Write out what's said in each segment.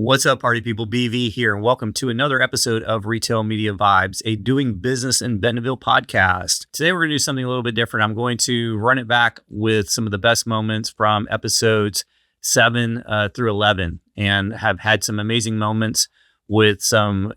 What's up, party people? BV here, and welcome to another episode of Retail Media Vibes, a doing business in Bentonville podcast. Today, we're going to do something a little bit different. I'm going to run it back with some of the best moments from episodes 7 through 11, and have had some amazing moments with some,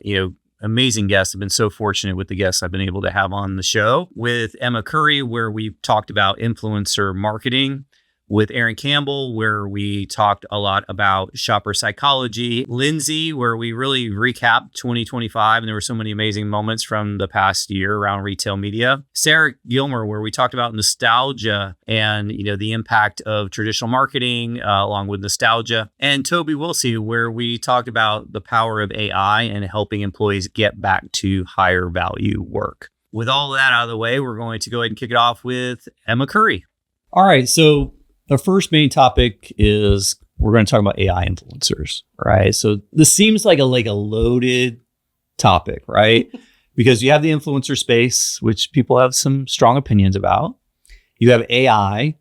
amazing guests. I've been so fortunate with the guests I've been able to have on the show. With Emma Curry, where we've talked about influencer marketing. With Aaron Campbell, where we talked a lot about shopper psychology. Lindsay, where we really recapped 2025, and there were so many amazing moments from the past year around retail media. Sarah Gillmer, where we talked about nostalgia and the impact of traditional marketing along with nostalgia. And Toby Willse, where we talked about the power of AI and helping employees get back to higher value work. With all of that out of the way, we're going to go ahead and kick it off with Emma Curry. All right, so the first main topic is we're going to talk about AI influencers, right? So this seems like a loaded topic, right? Because you have the influencer space, which people have some strong opinions about. You have AI,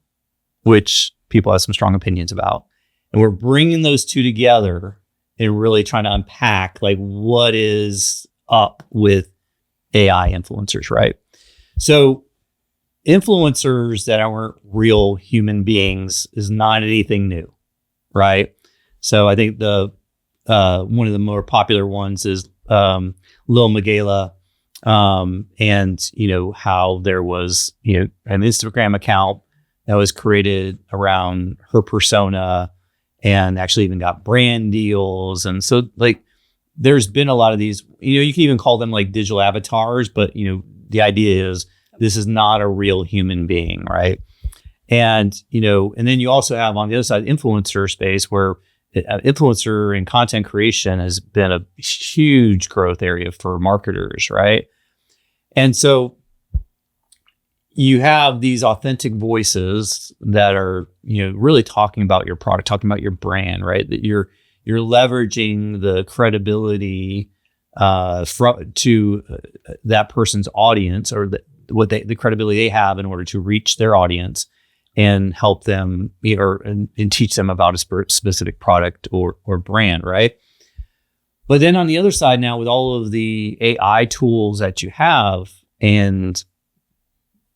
which people have some strong opinions about. And we're bringing those two together and really trying to unpack what is up with AI influencers, right? So influencers that aren't real human beings is not anything new, right? So I think the one of the more popular ones is Lil Miquela, and how there was an Instagram account that was created around her persona and actually even got brand deals. And so there's been a lot of these, you can even call them digital avatars, but the idea is this is not a real human being, right? And, and then you also have on the other side, influencer space, where influencer and content creation has been a huge growth area for marketers, right? And so you have these authentic voices that are, really talking about your product, talking about your brand, right? That you're leveraging the credibility to that person's audience, or the credibility they have in order to reach their audience and help them and teach them about a specific product or brand, right? But then on the other side now, with all of the AI tools that you have, and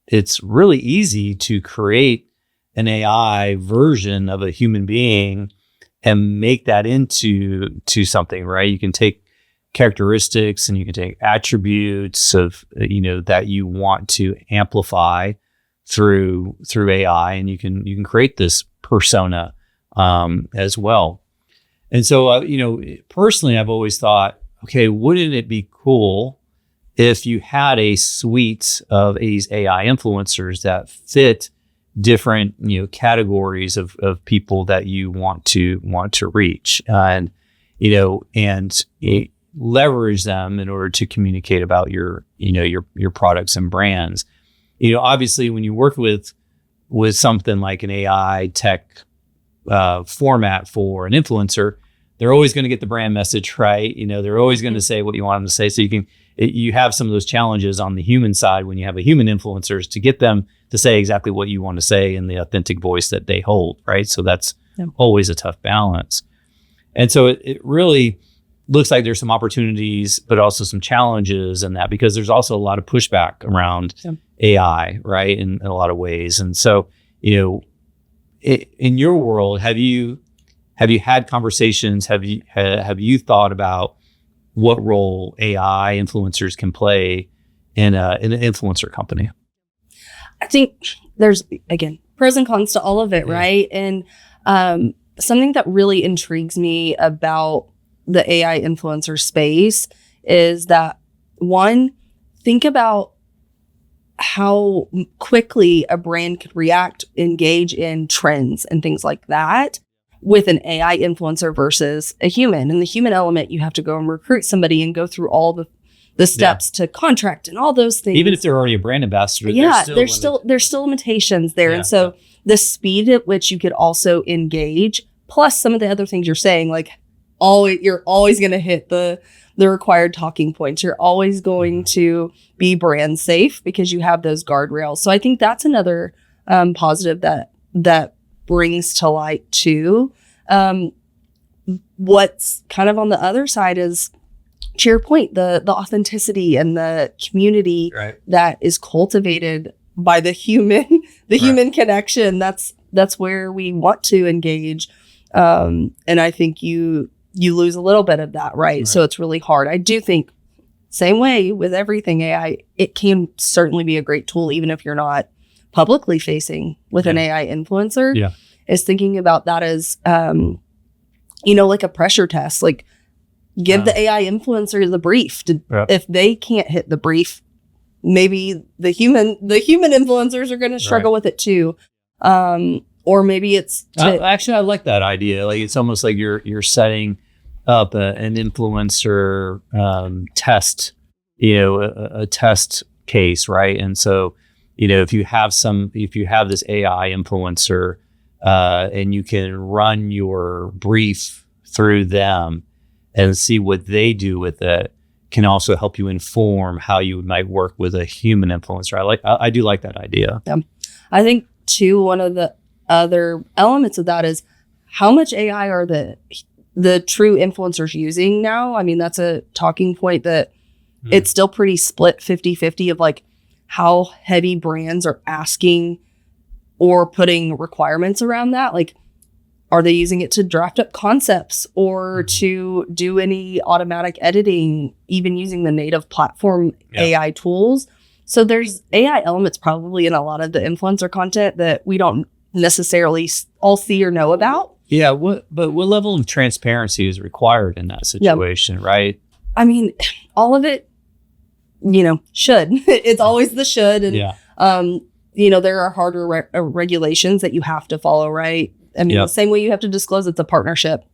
it's really easy to create an AI version of a human being and make that into something, right? You can take characteristics and you can take attributes of that you want to amplify through AI, and you can create this persona as well. And so personally, I've always thought, okay, wouldn't it be cool if you had a suite of these AI influencers that fit different categories of people that you want to reach, and leverage them in order to communicate about your products and brands. Obviously, when you work with something like an AI tech format for an influencer, they're always going to get the brand message right. They're always going to say what you want them to say. So you have some of those challenges on the human side when you have a human influencers to get them to say exactly what you want to say in the authentic voice that they hold, right? So that's always a tough balance. And so it really looks like there's some opportunities, but also some challenges in that, because there's also a lot of pushback around AI, right? In a lot of ways. And so, in your world, have you had conversations? Have you thought about what role AI influencers can play in an influencer company? I think there's, again, pros and cons to all of it, right? And something that really intrigues me about the AI influencer space is that, one, think about how quickly a brand could react, engage in trends and things like that with an AI influencer versus a human. And the human element, you have to go and recruit somebody and go through all the steps to contract and all those things. Even if they're already a brand ambassador, there's still limitations there. And so the speed at which you could also engage, plus some of the other things you're saying, you're always going to hit the required talking points. You're always going to be brand safe because you have those guardrails. So I think that's another positive that brings to light too. what's kind of on the other side is, to your point, the authenticity and the community that is cultivated by the human connection. That's where we want to engage. And I think you lose a little bit of that, right? So it's really hard. I do think same way with everything AI, it can certainly be a great tool, even if you're not publicly facing with an AI influencer. Yeah. Is thinking about that as, like a pressure test, like give the AI influencer the brief. If they can't hit the brief, maybe the human influencers are going to struggle with it too. Or maybe it's actually, I like that idea. Like it's almost like you're setting up an influencer test, a test case, right? And so, if you have this AI influencer and you can run your brief through them and see what they do with it, can also help you inform how you might work with a human influencer. I do like that idea. Yeah. I think too, one of the other elements of that is how much AI are the true influencers using now. I mean, that's a talking point that it's still pretty split 50-50 of like how heavy brands are asking or putting requirements around that. Like, are they using it to draft up concepts or to do any automatic editing, even using the native platform AI tools? So there's AI elements probably in a lot of the influencer content that we don't necessarily all see or know about. Yeah. But what level of transparency is required in that situation, right? I mean, all of it, should. It's always the should. And, there are harder regulations that you have to follow, right? I mean, the same way you have to disclose it's a partnership.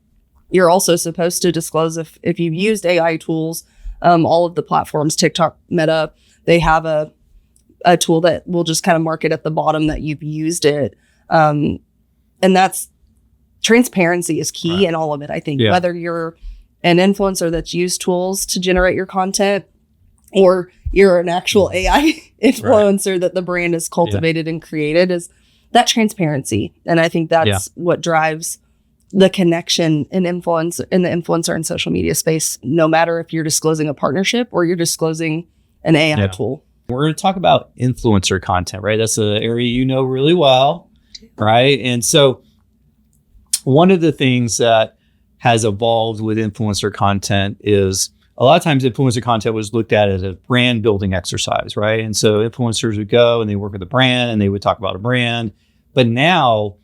You're also supposed to disclose if you've used AI tools, all of the platforms, TikTok, Meta, they have a tool that will just kind of mark it at the bottom that you've used it. And that's transparency is key in all of it. I think whether you're an influencer that's used tools to generate your content or you're an actual AI influencer that the brand has cultivated and created, is that transparency. And I think that's what drives the connection in the influencer and social media space, no matter if you're disclosing a partnership or you're disclosing an AI tool. We're going to talk about influencer content, right? That's an area really well, right? And so one of the things that has evolved with influencer content is a lot of times influencer content was looked at as a brand building exercise, right? And so influencers would go and they work with a brand and they would talk about a brand. But now,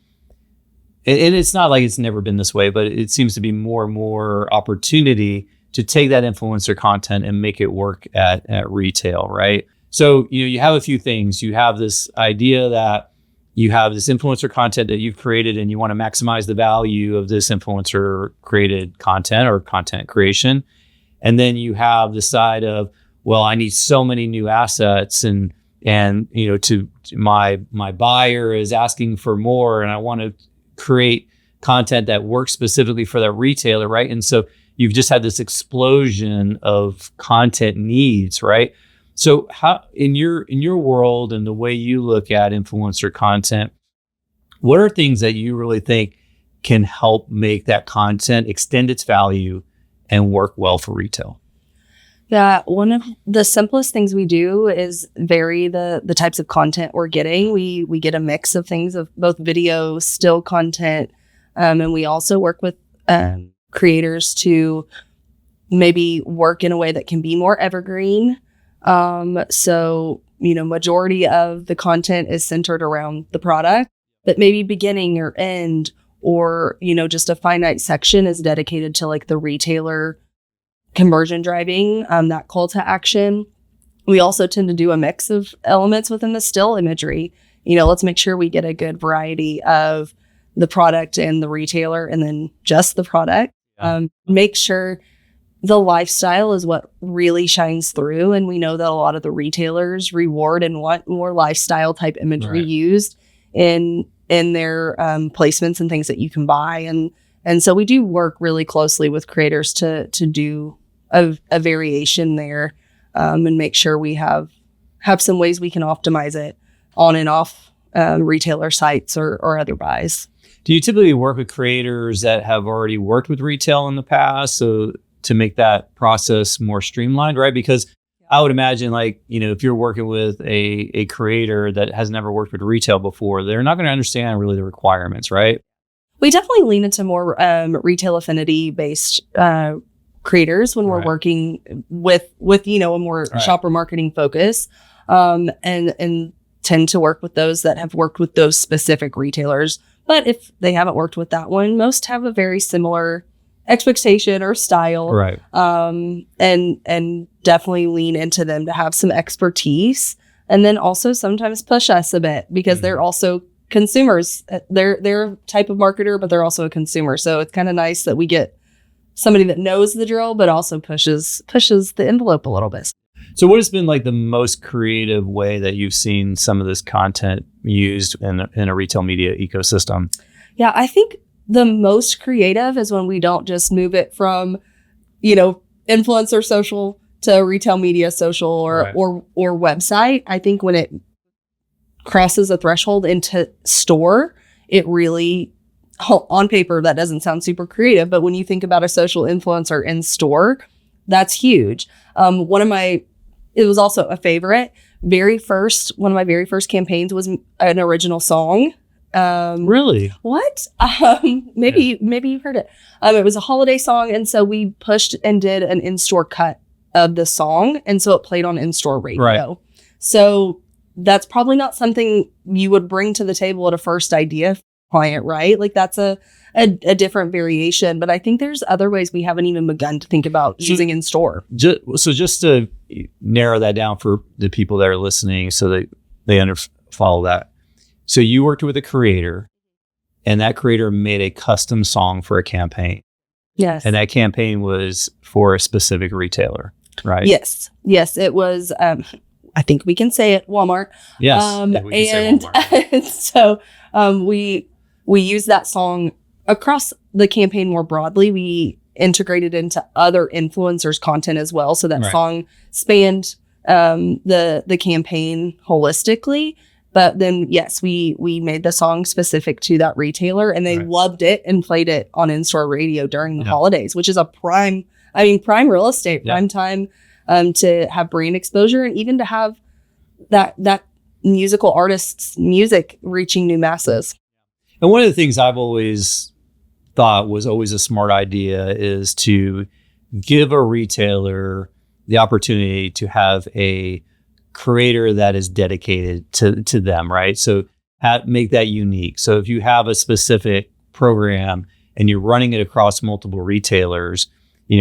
and it's not like it's never been this way, but it seems to be more and more opportunity to take that influencer content and make it work at retail, right? So, you have a few things. You have this idea that you have this influencer content that you've created and you want to maximize the value of this influencer created content or content creation. And then you have the side of, well, I need so many new assets and to my buyer is asking for more and I want to create content that works specifically for that retailer, right? And so you've just had this explosion of content needs, right? So how in your world and the way you look at influencer content, what are things that you really think can help make that content extend its value and work well for retail? Yeah, one of the simplest things we do is vary the types of content we're getting. We get a mix of things of both video, still content, and we also work with creators to maybe work in a way that can be more evergreen. So, majority of the content is centered around the product, but maybe beginning or end or, just a finite section is dedicated to like the retailer conversion driving, that call to action. We also tend to do a mix of elements within the still imagery. Let's make sure we get a good variety of the product and the retailer and then just the product. Make sure the lifestyle is what really shines through. And we know that a lot of the retailers reward and want more lifestyle type imagery used in their placements and things that you can buy. And so we do work really closely with creators to do a variation there and make sure we have some ways we can optimize it on and off retailer sites or otherwise. Do you typically work with creators that have already worked with retail in the past, so to make that process more streamlined, right? Because I would imagine, like, if you're working with a creator that has never worked with retail before, they're not going to understand really the requirements, right? We definitely lean into more retail affinity based creators when we're working with a more shopper marketing focus, and tend to work with those that have worked with those specific retailers. But if they haven't worked with that one, most have a very similar expectation or style, right? And definitely lean into them to have some expertise, and then also sometimes push us a bit because they're also consumers. They're a type of marketer, but they're also a consumer. So it's kind of nice that we get somebody that knows the drill, but also pushes the envelope a little bit. So what has been like the most creative way that you've seen some of this content used in a retail media ecosystem? Yeah, I think the most creative is when we don't just move it from, influencer social to retail media social or website. I think when it crosses a threshold into store, it really, on paper, that doesn't sound super creative, but when you think about a social influencer in store, that's huge. It was also a favorite. One of my very first campaigns was an original song. Really? What? Maybe you've heard it. It was a holiday song, and so we pushed and did an in-store cut of the song, and so it played on in-store radio. Right. So that's probably not something you would bring to the table at a first idea client, right? Like that's a different variation, but I think there's other ways we haven't even begun to think about using in store. So just to narrow that down for the people that are listening, so that they follow that. So you worked with a creator, and that creator made a custom song for a campaign. Yes. And that campaign was for a specific retailer, right? Yes. It was. I think we can say it, Walmart. Yes. We can say Walmart. And so we use that song across the campaign more broadly. We integrated into other influencers' content as well, so that song spanned the campaign holistically. But then, yes, we made the song specific to that retailer, and they loved it and played it on in-store radio during the holidays, which is a prime real estate, prime time to have brand exposure and even to have that musical artist's music reaching new masses. And one of the things I've always thought was always a smart idea is to give a retailer the opportunity to have a creator that is dedicated to them, right? So make that unique. So if you have a specific program and you're running it across multiple retailers,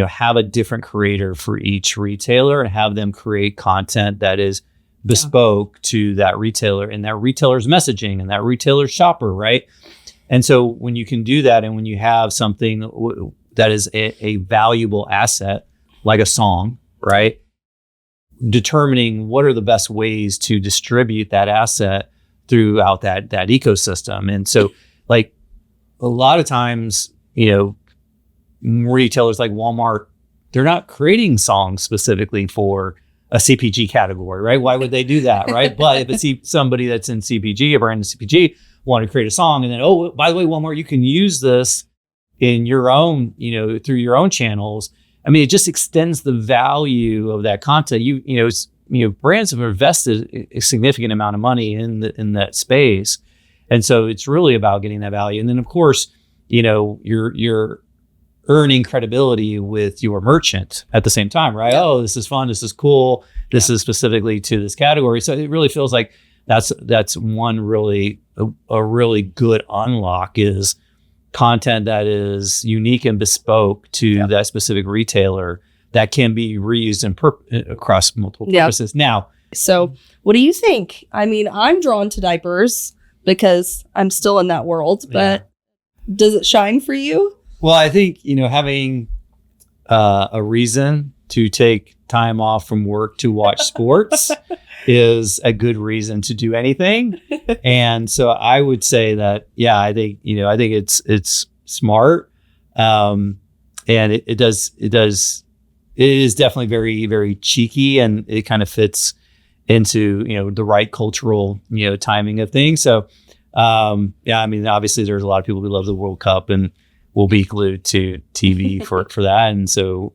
have a different creator for each retailer and have them create content that is bespoke to that retailer and that retailer's messaging and that retailer's shopper, right? And so when you can do that, and when you have something that is a valuable asset, like a song, right? Determining what are the best ways to distribute that asset throughout that ecosystem. And so, like, a lot of times, retailers like Walmart, they're not creating songs specifically for a CPG category, right? Why would they do that, right? But if it's somebody that's in CPG, a brand in CPG, want to create a song, and then, oh, by the way, Walmart, you can use this in your own, through your own channels. I mean, it just extends the value of that content. Brands have invested a significant amount of money in that space, and so it's really about getting that value. And then, of course, you're earning credibility with your merchant at the same time, right? Yeah. Oh, this is fun. This is cool. This is specifically to this category. So it really feels like that's one really a really good unlock is content that is unique and bespoke to that specific retailer that can be reused across multiple purposes. Now, so what do you think? I mean, I'm drawn to diapers because I'm still in that world, but does it shine for you? Well, I think, having a reason to take time off from work to watch sports is a good reason to do anything. And so I would say that, I think it's smart. And it is definitely very, very cheeky, and it kind of fits into, the right cultural, timing of things. So, I mean, obviously there's a lot of people who love the World Cup and will be glued to TV for that. And so,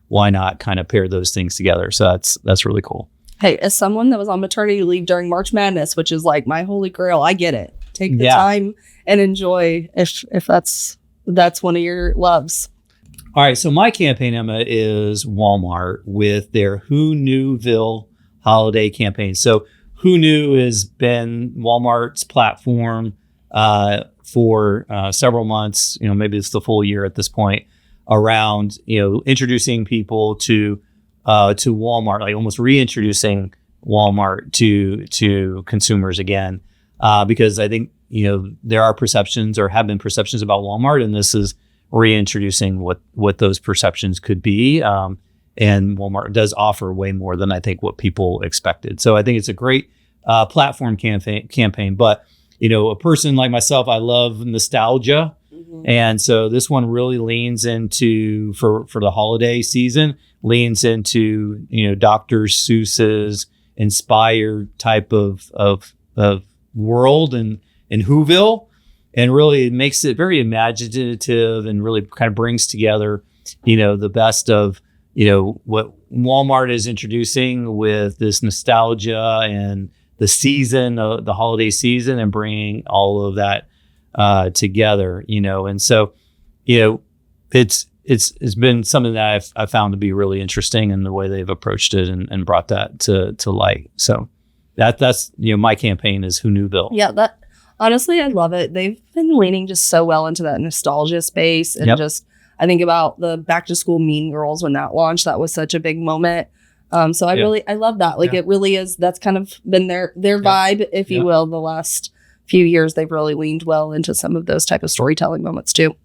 why not kind of pair those things together? So that's really cool. Hey, as someone that was on maternity leave during March Madness, which is like my holy grail, I get it. Take the time and enjoy if that's one of your loves. All right. So my campaign, Emma, is Walmart with their Who Knewville holiday campaign. So Who Knew has been Walmart's platform for several months, maybe it's the full year at this point, around, introducing people to Walmart, like almost reintroducing Walmart to consumers again, because I think there are perceptions or have been perceptions about Walmart, and this is reintroducing what those perceptions could be. And Walmart does offer way more than I think what people expected. So I think it's a great platform campaign. But a person like myself, I love nostalgia. And so this one really leans into, for the holiday season, leans into, Dr. Seuss's inspired type of world and Whoville, and really makes it very imaginative and really kind of brings together, the best of, what Walmart is introducing with this nostalgia and the season, the holiday season, and bringing all of that together, and so, it's been something that I've found to be really interesting in the way they've approached it and brought that to light. So that's my campaign is Who Knewville. Yeah, that honestly, I love it. They've been leaning just so well into that nostalgia space, and just I think about the back to school Mean Girls when that launched. That was such a big moment. So I love that. Like it really is. That's kind of been their vibe, if you will, the last few years. They've really leaned well into some of those type of storytelling moments too.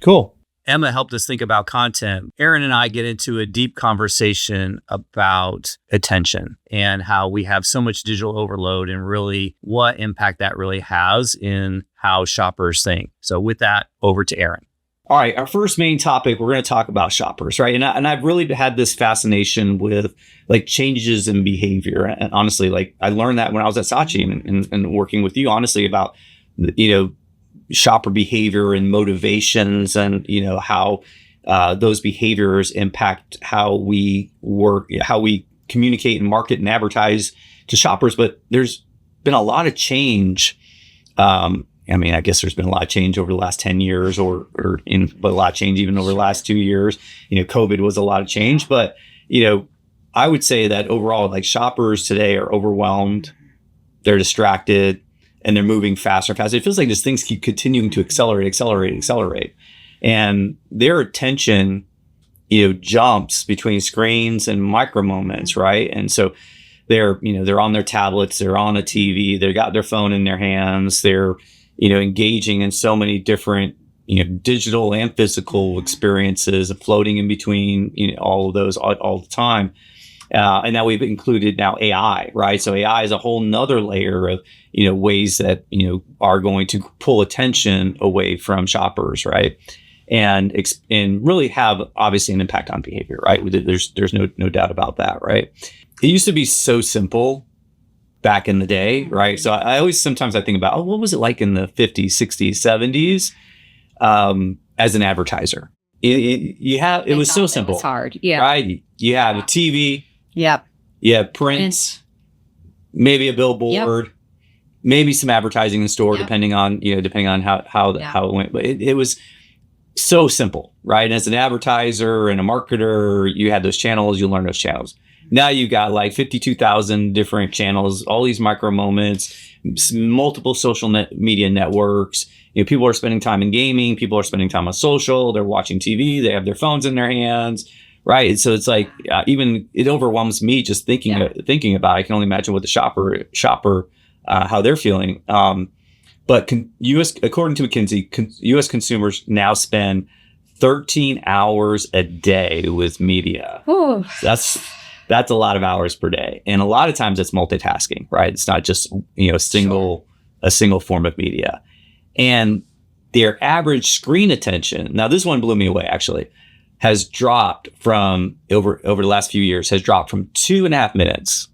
Cool. Emma helped us think about content. Aaron and I get into a deep conversation about attention and how we have so much digital overload and really what impact that really has in how shoppers think. So with that, over to Aaron. All right, our first main topic, we're going to talk about shoppers, right? And I've really had this fascination with like changes in behavior. And honestly, like I learned that when I was at Saatchi and working with you, honestly, about, shopper behavior and motivations and, how those behaviors impact how we work, how we communicate and market and advertise to shoppers. But there's been a lot of change. I guess there's been a lot of change over the last 10 years but a lot of change even over the last 2 years. COVID was a lot of change, but, I would say that overall, like shoppers today are overwhelmed, they're distracted, and they're moving faster and faster. It feels like just things keep continuing to accelerate. And their attention, jumps between screens and micro moments, right? And so they're on their tablets, they're on a TV, they've got their phone in their hands, they're, engaging in so many different, digital and physical experiences, floating in between, all of those all the time. And now we've included now AI, right? So AI is a whole nother layer of, ways that, are going to pull attention away from shoppers, right? And really have obviously an impact on behavior, right? There's no doubt about that, right? It used to be so simple back in the day, right? So I always sometimes I think about, what was it like in the 50s, 60s, 70s as an advertiser? It was so simple. It was hard, yeah. Right? You had a TV. Yep. Yeah, print, maybe a billboard, maybe some advertising in the store, depending on how it went. But it was so simple, right? And as an advertiser and a marketer, you had those channels, you learn those channels. Now you got like 52,000 different channels, all these micro moments, multiple social media networks. People are spending time in gaming, people are spending time on social, they're watching TV, they have their phones in their hands. Right. And so it's like even it overwhelms me just thinking about it. I can only imagine what the shopper, how they're feeling. But according to McKinsey, U.S. consumers now spend 13 hours a day with media. Oh. That's a lot of hours per day. And a lot of times it's multitasking, right? It's not just, a single form of media. And their average screen attention. Now, this one blew me away, actually. Has dropped from over the last few years, has dropped from 2.5 minutes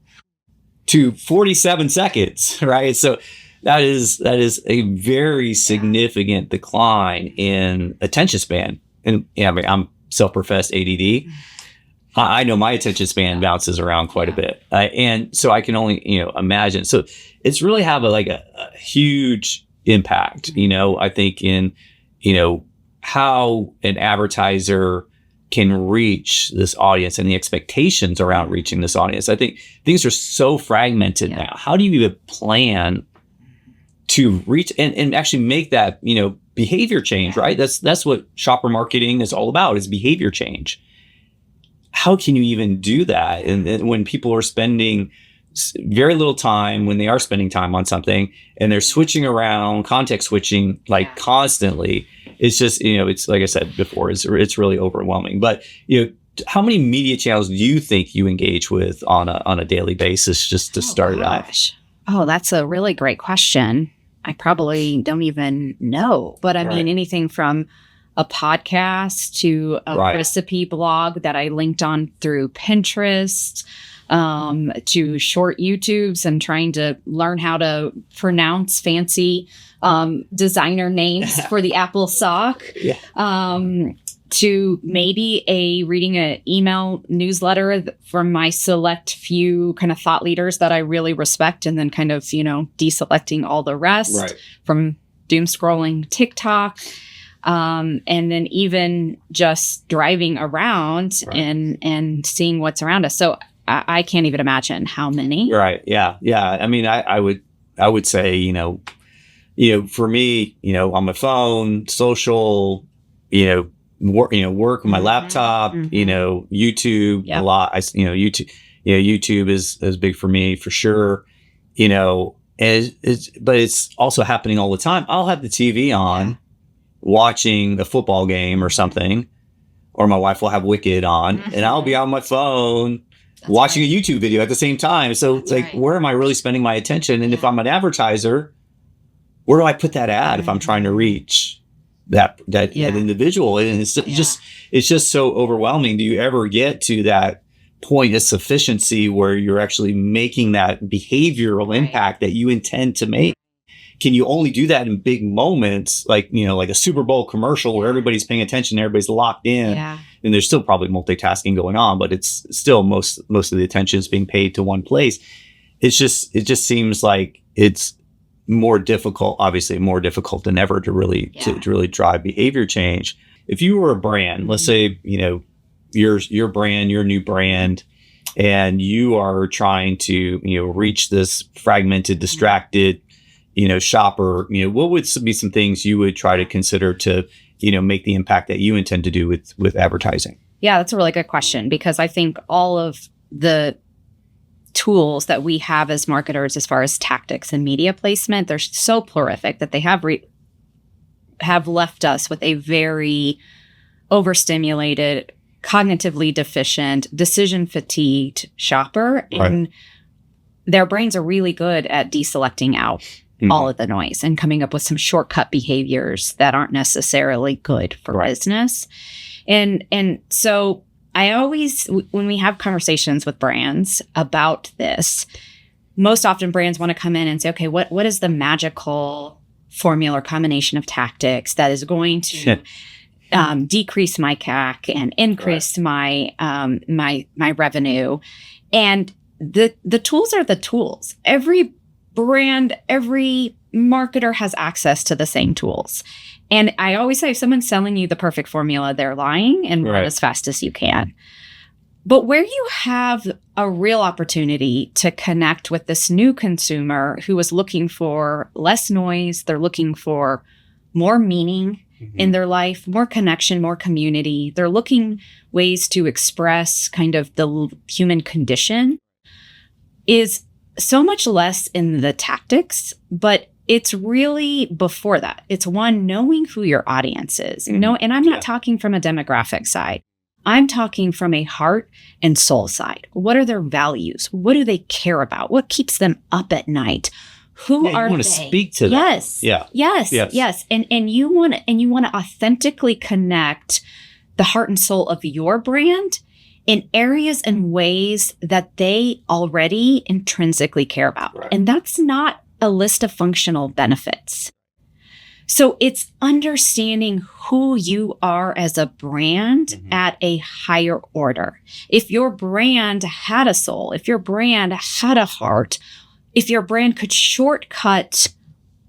to 47 seconds, right? So that is a very significant decline in attention span. And I mean, I'm self-professed ADD. I know my attention span bounces around quite a bit. And so I can only, imagine. So it's really have a huge impact, I think in, how an advertiser can reach this audience and the expectations around reaching this audience. I think things are so fragmented now. How do you even plan to reach and actually make that, behavior change, right? That's what shopper marketing is all about, is behavior change. How can you even do that? And when people are spending very little time, when they are spending time on something and they're switching around, context switching constantly, it's just, it's like I said before, it's really overwhelming. But, how many media channels do you think you engage with on a daily basis, just to start it out? Oh, that's a really great question. I probably don't even know, but I mean, anything from a podcast to a recipe blog that I linked on through Pinterest, to short YouTubes and trying to learn how to pronounce fancy designer names for the Apple sock, to maybe reading an email newsletter from my select few kind of thought leaders that I really respect, and then kind of, deselecting all the rest, from doom scrolling TikTok. And then even just driving around and seeing what's around us. So I can't even imagine how many. Right. Yeah. Yeah. I mean, I would say, for me, on my phone, social, work with my laptop, YouTube a lot. YouTube is big for me for sure. But it's also happening all the time. I'll have the TV on, watching a football game or something, or my wife will have Wicked on, and I'll be on my phone watching a YouTube video at the same time. So it's like, where am I really spending my attention? And if I'm an advertiser, where do I put that ad if I'm trying to reach that individual? And it's just so overwhelming. Do you ever get to that point of sufficiency where you're actually making that behavioral impact that you intend to make? Can you only do that in big moments, like a Super Bowl commercial where everybody's paying attention, everybody's locked in, and there's still probably multitasking going on, but it's still most of the attention is being paid to one place. It just seems like it's more difficult, obviously more difficult than ever to really drive behavior change. If you were a brand, let's say your brand, your new brand, and you are trying to reach this fragmented, distracted shopper, what would be some things you would try to consider to, make the impact that you intend to do with advertising? Yeah, that's a really good question, because I think all of the tools that we have as marketers, as far as tactics and media placement, they're so prolific that they have left us with a very overstimulated, cognitively deficient, decision fatigued shopper. And their brains are really good at deselecting out all of the noise and coming up with some shortcut behaviors that aren't necessarily good for business. And so I always, when we have conversations with brands about this, most often brands want to come in and say, okay, what is the magical formula or combination of tactics that is going to decrease my CAC and increase my my revenue? And the tools are the tools. Every brand, every marketer has access to the same tools. And I always say, if someone's selling you the perfect formula, they're lying, and run as fast as you can. But where you have a real opportunity to connect with this new consumer who is looking for less noise, they're looking for more meaning in their life, more connection, more community. They're looking ways to express kind of the human condition, is so much less in the tactics, but it's really before that. It's one, knowing who your audience is, and I'm not talking from a demographic side. I'm talking from a heart and soul side. What are their values? What do they care about? What keeps them up at night? Who are they? You want to speak to them. Yes. And you want to authentically connect the heart and soul of your brand in areas and ways that they already intrinsically care about. Right. And that's not a list of functional benefits. So it's understanding who you are as a brand at a higher order. If your brand had a soul, if your brand had a heart, if your brand could shortcut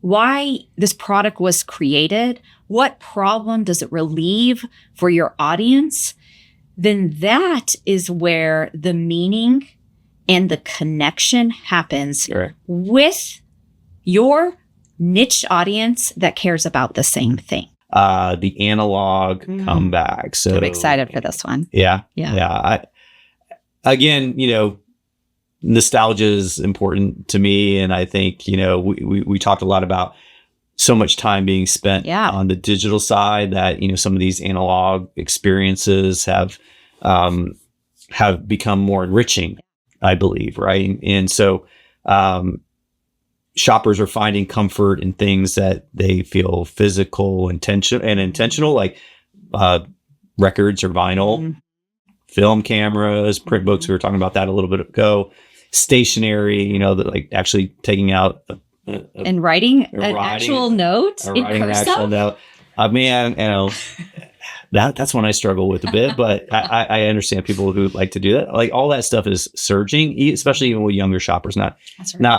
why this product was created, what problem does it relieve for your audience, then that is where the meaning and the connection happens with your niche audience that cares about the same thing. The analog comeback. So I'm excited for this one. Yeah. Yeah. Again, nostalgia is important to me. And I think, we talked a lot about so much time being spent on the digital side that, some of these analog experiences have become more enriching, I believe. Right. And so, shoppers are finding comfort in things that they feel physical, intentional, like, records or vinyl, film cameras, print books. We were talking about that a little bit ago. Stationery, that like actually taking out and writing an actual note in cursive. Man, that's one I struggle with a bit, but I understand people who like to do that. Like all that stuff is surging, especially even with younger shoppers, not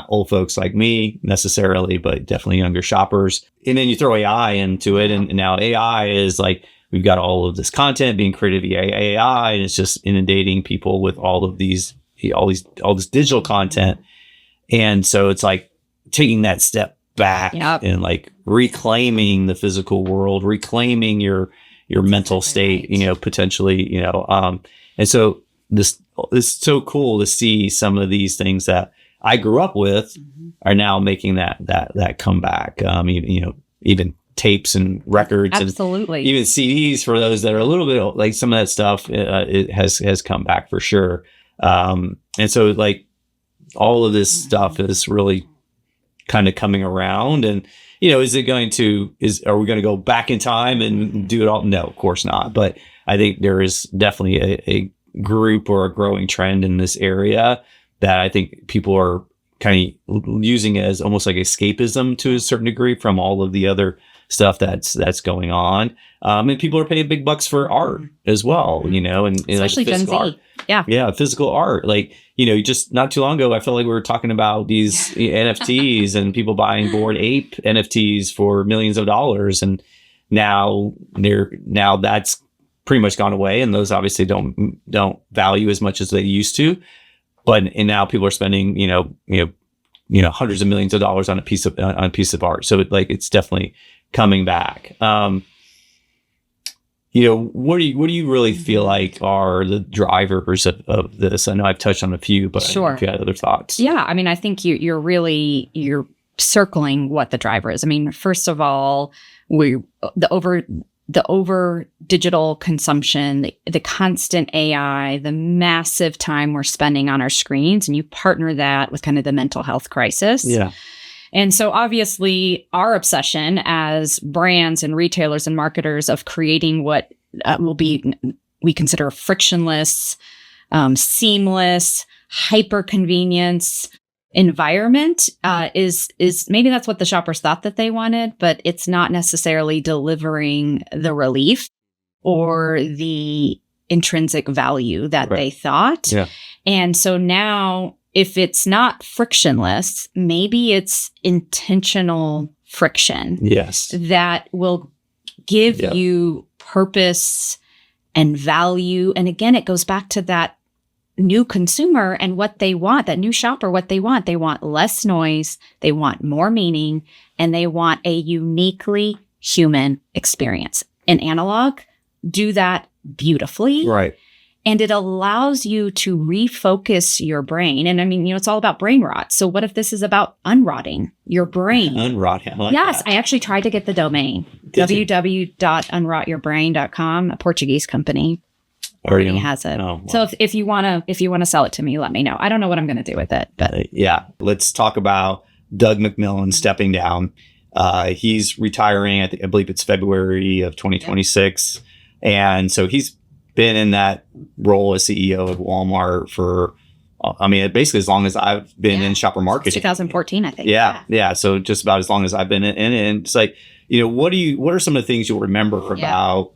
old folks like me necessarily, but definitely younger shoppers. And then you throw AI into it, and now AI is like, we've got all of this content being created via AI, and it's just inundating people with all this digital content. And so it's like taking that step back and like reclaiming the physical world, reclaiming your mental state, potentially, and so this is so cool to see some of these things that I grew up with are now making that comeback. Even tapes and records, absolutely, and even CDs for those that are a little bit like some of that stuff. It has come back for sure. And so like all of this stuff is really kind of coming around. And are we going to go back in time and do it all? No, of course not. But I think there is definitely a group or a growing trend in this area that I think people are kind of using as almost like escapism to a certain degree from all of the other stuff that's going on. And people are paying big bucks for art as well, and especially like Gen Z. Art. Yeah, physical art. Like, just not too long ago, I felt like we were talking about these NFTs and people buying Bored Ape NFTs for millions of dollars. And now that's pretty much gone away. And those obviously don't value as much as they used to. And now people are spending, hundreds of millions of dollars on a piece of art. So it's definitely coming back. What do you really feel like are the drivers of this? I know I've touched on a few, but sure. If you had other thoughts. Yeah. I mean, I think you're circling what the driver is. I mean, first of all, the over digital consumption, the constant AI, the massive time we're spending on our screens, and you partner that with kind of the mental health crisis. Yeah. And so obviously our obsession as brands and retailers and marketers of creating what we consider a frictionless, seamless, hyper convenience environment is maybe that's what the shoppers thought that they wanted, but it's not necessarily delivering the relief or the intrinsic value that they thought. Yeah. And so now, if it's not frictionless, maybe it's intentional friction. Yes. That will give you purpose and value. And again, it goes back to that new consumer and what they want, that new shopper, what they want. They want less noise, they want more meaning, and they want a uniquely human experience. And analog do that beautifully. Right. And it allows you to refocus your brain. And I mean, it's all about brain rot. So what if this is about unrotting your brain? Unrotting. Like yes, that. I actually tried to get the domain. www.unrotyourbrain.com, a Portuguese company. Already has it. Oh, wow. So if you want to sell it to me, let me know. I don't know what I'm going to do with it, but let's talk about Doug McMillon stepping down. He's retiring. I believe it's February of 2026, and so he's been in that role as CEO of Walmart for, I mean, basically as long as I've been in shopper marketing. 2014, I think. Yeah. So just about as long as I've been in it. And it's like, what are some of the things you'll remember from about,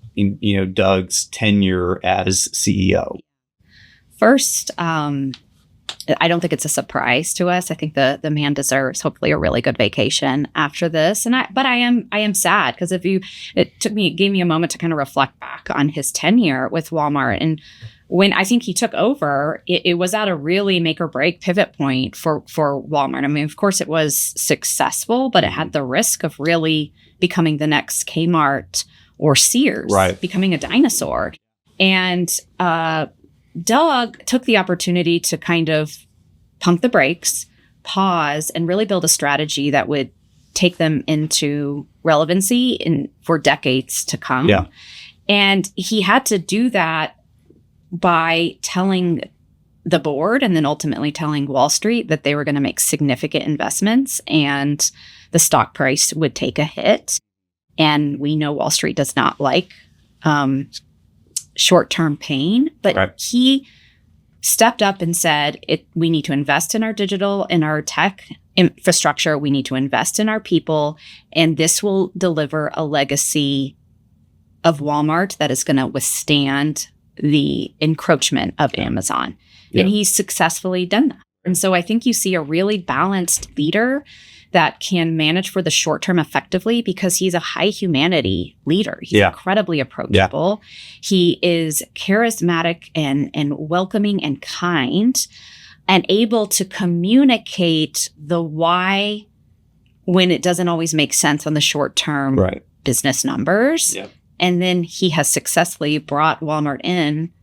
Doug's tenure as CEO? First, I don't think it's a surprise to us. I think the man deserves hopefully a really good vacation after this. But I am sad because it gave me a moment to kind of reflect back on his tenure with Walmart. And when I think he took over, it was at a really make or break pivot point for Walmart. I mean, of course it was successful, but it had the risk of really becoming the next Kmart or Sears, becoming a dinosaur. And, Doug took the opportunity to kind of pump the brakes, pause, and really build a strategy that would take them into relevancy for decades to come. Yeah. And he had to do that by telling the board and then ultimately telling Wall Street that they were going to make significant investments and the stock price would take a hit. And we know Wall Street does not like short-term pain, but he stepped up and said, we need to invest in our digital, in our tech infrastructure. We need to invest in our people. And this will deliver a legacy of Walmart that is going to withstand the encroachment of Amazon. Yeah. And he's successfully done that. And so I think you see a really balanced leader that can manage for the short term effectively because he's a high humanity leader. He's incredibly approachable. Yeah. He is charismatic and welcoming and kind and able to communicate the why when it doesn't always make sense on the short term business numbers. Yeah. And then he has successfully brought Walmart in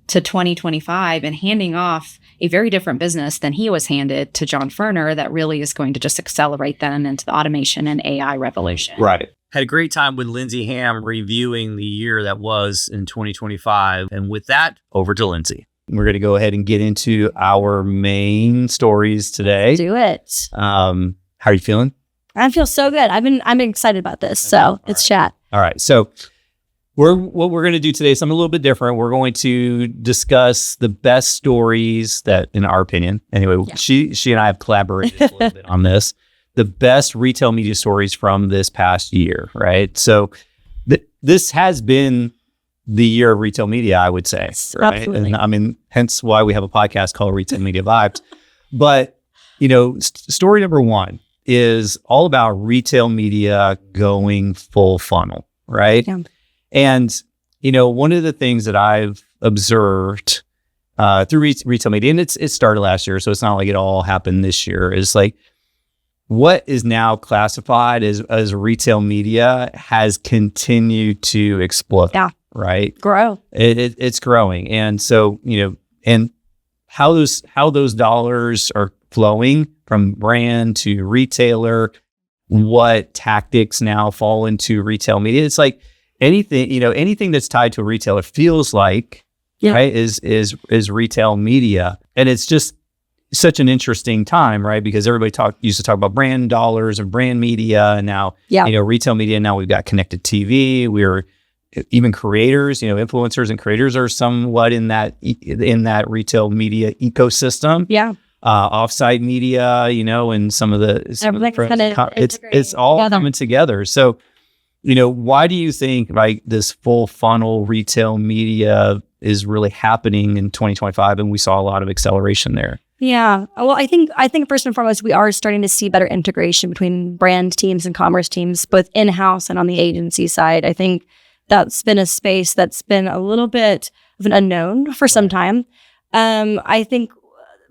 to 2025 and handing off a very different business than he was handed to John Furner that really is going to just accelerate them into the automation and AI revolution. Right. Had a great time with Lindsay Hamm reviewing the year that was in 2025. And with that, over to Lindsay. We're going to go ahead and get into our main stories today. Do it. How are you feeling? I feel so good. I'm excited about this. So let's chat. All right. So what we're going to do today is something a little bit different. We're going to discuss the best stories that, in our opinion, anyway, she and I have collaborated a little bit on this, the best retail media stories from this past year, right? So this has been the year of retail media, I would say, right? Absolutely. And I mean, hence why we have a podcast called Retail Media Vibes. But, story number one is all about retail media going full funnel, right? Yeah. And, one of the things that I've observed through retail media, and it started last year, so it's not like it all happened this year, is like what is now classified as retail media has continued to explode. Yeah. Right? Grow. It's growing. And so, and how those dollars are flowing from brand to retailer, what tactics now fall into retail media. It's like, anything that's tied to a retailer feels like, right, is retail media. And it's just such an interesting time, right? Because everybody used to talk about brand dollars and brand media. And now, retail media, now we've got connected TV. We're even creators, influencers and creators are somewhat in that retail media ecosystem. Yeah. Offsite media, and some of the, it's all coming together. So, why do you think like this full funnel retail media is really happening in 2025? And we saw a lot of acceleration there. Yeah. Well, I think first and foremost, we are starting to see better integration between brand teams and commerce teams, both in-house and on the agency side. I think that's been a space that's been a little bit of an unknown for some time. I think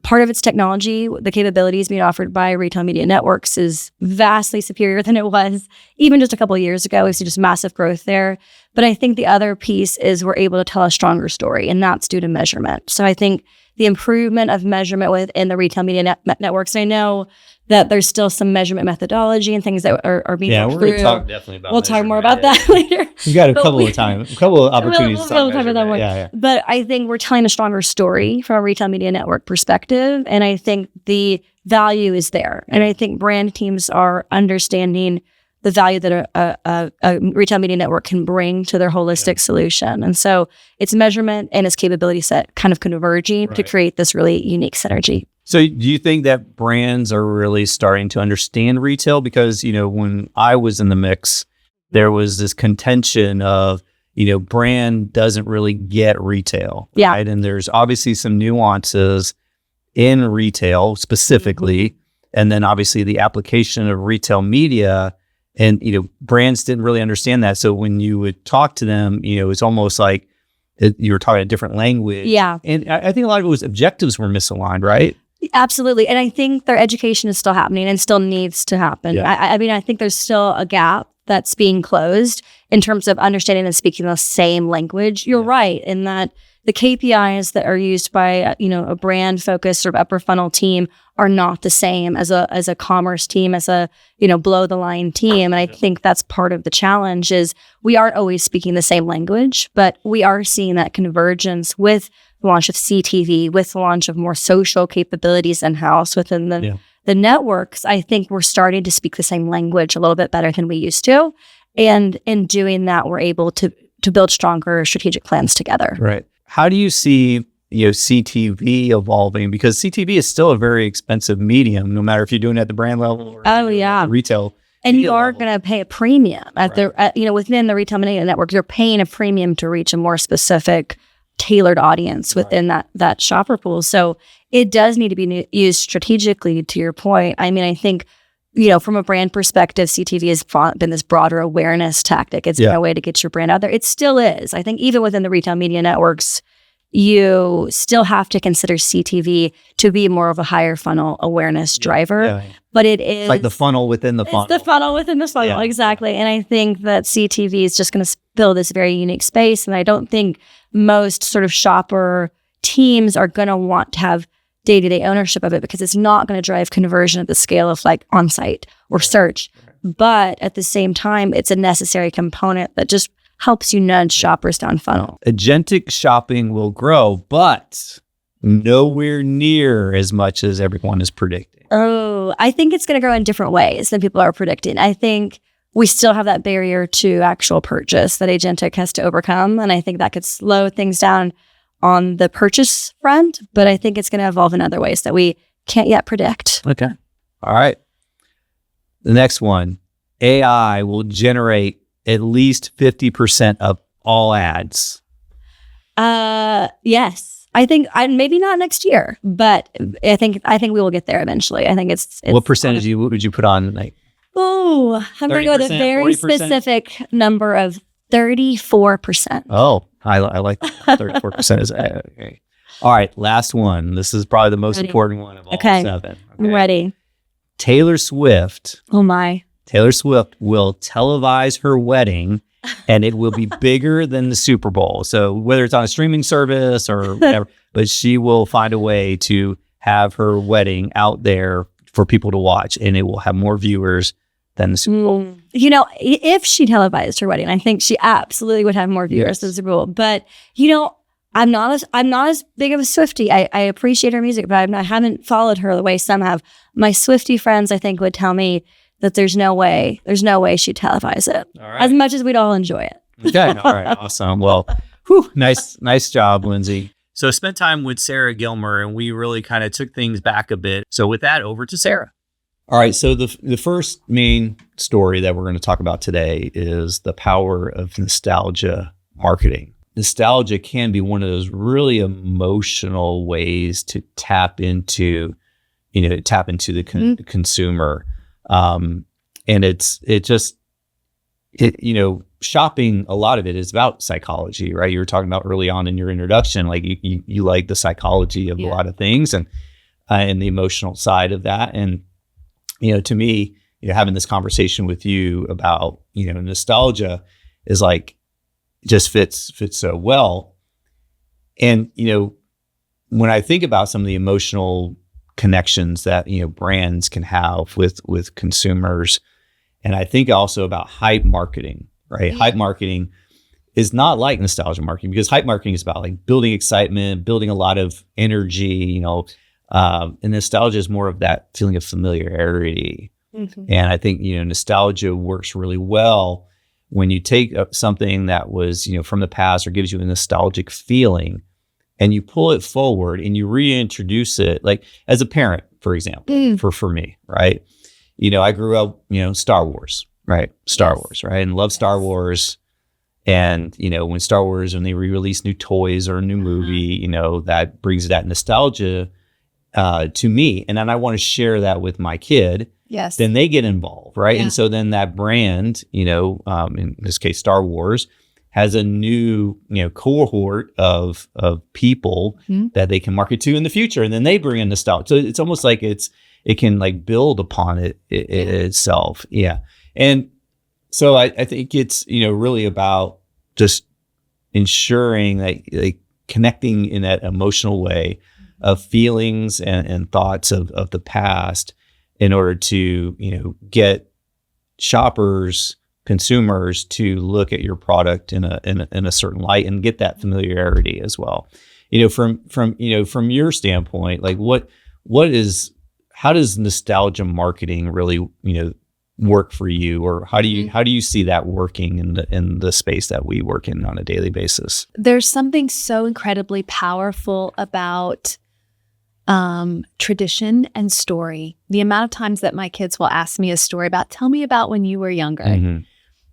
part of its technology, the capabilities being offered by retail media networks is vastly superior than it was even just a couple of years ago. We've seen just massive growth there. But I think the other piece is we're able to tell a stronger story, and that's due to measurement. So I think the improvement of measurement within the retail media networks, and I know that there's still some measurement methodology and things that are being we're going to talk definitely about We'll talk more about that later. We've got a couple of opportunities to talk about that more. Yeah. But I think we're telling a stronger story from a retail media network perspective, and I think the value is there. And I think brand teams are understanding the value that a retail media network can bring to their holistic solution. And so its measurement and its capability set kind of converging to create this really unique synergy. So do you think that brands are really starting to understand retail? Because, when I was in the mix, there was this contention of, brand doesn't really get retail. Yeah. Right? And there's obviously some nuances in retail specifically. And then obviously the application of retail media, and, brands didn't really understand that. So when you would talk to them, it's almost like you were talking a different language. Yeah. And I think a lot of it was objectives were misaligned, right? Absolutely. And I think their education is still happening and still needs to happen. Yeah. I mean, I think there's still a gap that's being closed in terms of understanding and speaking the same language. You're right in that the KPIs that are used by, a brand focused sort of upper funnel team are not the same as a commerce team, as a, below the line team. And I think that's part of the challenge is we aren't always speaking the same language, but we are seeing that convergence with the launch of CTV, with the launch of more social capabilities in-house within the networks. I think we're starting to speak the same language a little bit better than we used to. And in doing that, we're able to build stronger strategic plans together. Right. How do you see, CTV evolving? Because CTV is still a very expensive medium, no matter if you're doing it at the brand level or at the retail. And you are going to pay a premium within the retail media network. You're paying a premium to reach a more specific, tailored audience within that shopper pool. So it does need to be used strategically. To your point, I mean, I think from a brand perspective, CTV has been this broader awareness tactic. It's been a way to get your brand out there. It still is. I think even within the retail media networks, you still have to consider CTV to be more of a higher funnel awareness driver. Yeah. But it is like the funnel within the funnel. It's the funnel within the funnel, exactly. And I think that CTV is just going to fill this very unique space. And I don't think most sort of shopper teams are going to want to have day-to-day ownership of it because it's not going to drive conversion at the scale of like on-site or search. But at the same time, it's a necessary component that just helps you nudge shoppers down funnel. Agentic shopping will grow, but nowhere near as much as everyone is predicting. Oh, I think it's going to grow in different ways than people are predicting. I think we still have that barrier to actual purchase that Agentic has to overcome. And I think that could slow things down on the purchase front, but I think it's going to evolve in other ways that we can't yet predict. Okay. All right. The next one, AI will generate at least 50% of all ads. Yes. I think maybe not next year, but I think we will get there eventually. I think it's what percentage would you put on? Like, I'm going to go with a very 40%? Specific number of 34%. Oh, I like 34% is okay. All right, last one. This is probably the most important one of all 7. Okay. I'm ready. Taylor Swift. Oh my. Taylor Swift will televise her wedding and it will be bigger than the Super Bowl. So whether it's on a streaming service or whatever, but she will find a way to have her wedding out there for people to watch and it will have more viewers than the Super Bowl. If she televised her wedding, I think she absolutely would have more viewers than the Super Bowl. But, I'm not as big of a Swiftie. I appreciate her music, but I haven't followed her the way some have. My Swiftie friends, I think, would tell me that there's no way she'd televise it as much as we'd all enjoy it. Okay. All right. Awesome. Well, nice job, Lindsay. So I spent time with Sarah Gillmer and we really kind of took things back a bit. So with that, over to Sarah. All right. So the first main story that we're going to talk about today is the power of nostalgia marketing. Nostalgia can be one of those really emotional ways to tap into the consumer. And shopping, a lot of it is about psychology, right? You were talking about early on in your introduction, like you like the psychology of a lot of things and the emotional side of that. And, to me, having this conversation with you about, nostalgia is like, just fits so well. And, when I think about some of the emotional connections that, brands can have with consumers, and I think also about hype marketing, right? Hype marketing is not like nostalgia marketing because hype marketing is about like building excitement, building a lot of energy, and nostalgia is more of that feeling of familiarity. Mhm. And I think, nostalgia works really well when you take something that was, from the past or gives you a nostalgic feeling and you pull it forward and you reintroduce it, like as a parent, for example, for me, right? I grew up, Star Wars, right? Star Wars, right? And love Star Wars. And, when Star Wars, when they re-release new toys or a new movie, that brings that nostalgia to me. And then I want to share that with my kid. Yes. Then they get involved, right? Yeah. And so then that brand, in this case, Star Wars, has a new, cohort of people that they can market to in the future. And then they bring in nostalgia. So it's almost like it can like build upon it itself. Yeah. And so I think it's, really about just ensuring that like connecting in that emotional way of feelings and thoughts of the past in order to, get shoppers, consumers to look at your product in a certain light and get that familiarity as well. From your standpoint, like how does nostalgia marketing really, work for you, or how do you see that working in the space that we work in on a daily basis? There's something so incredibly powerful about tradition and story. The amount of times that my kids will ask me a story about, tell me about when you were younger,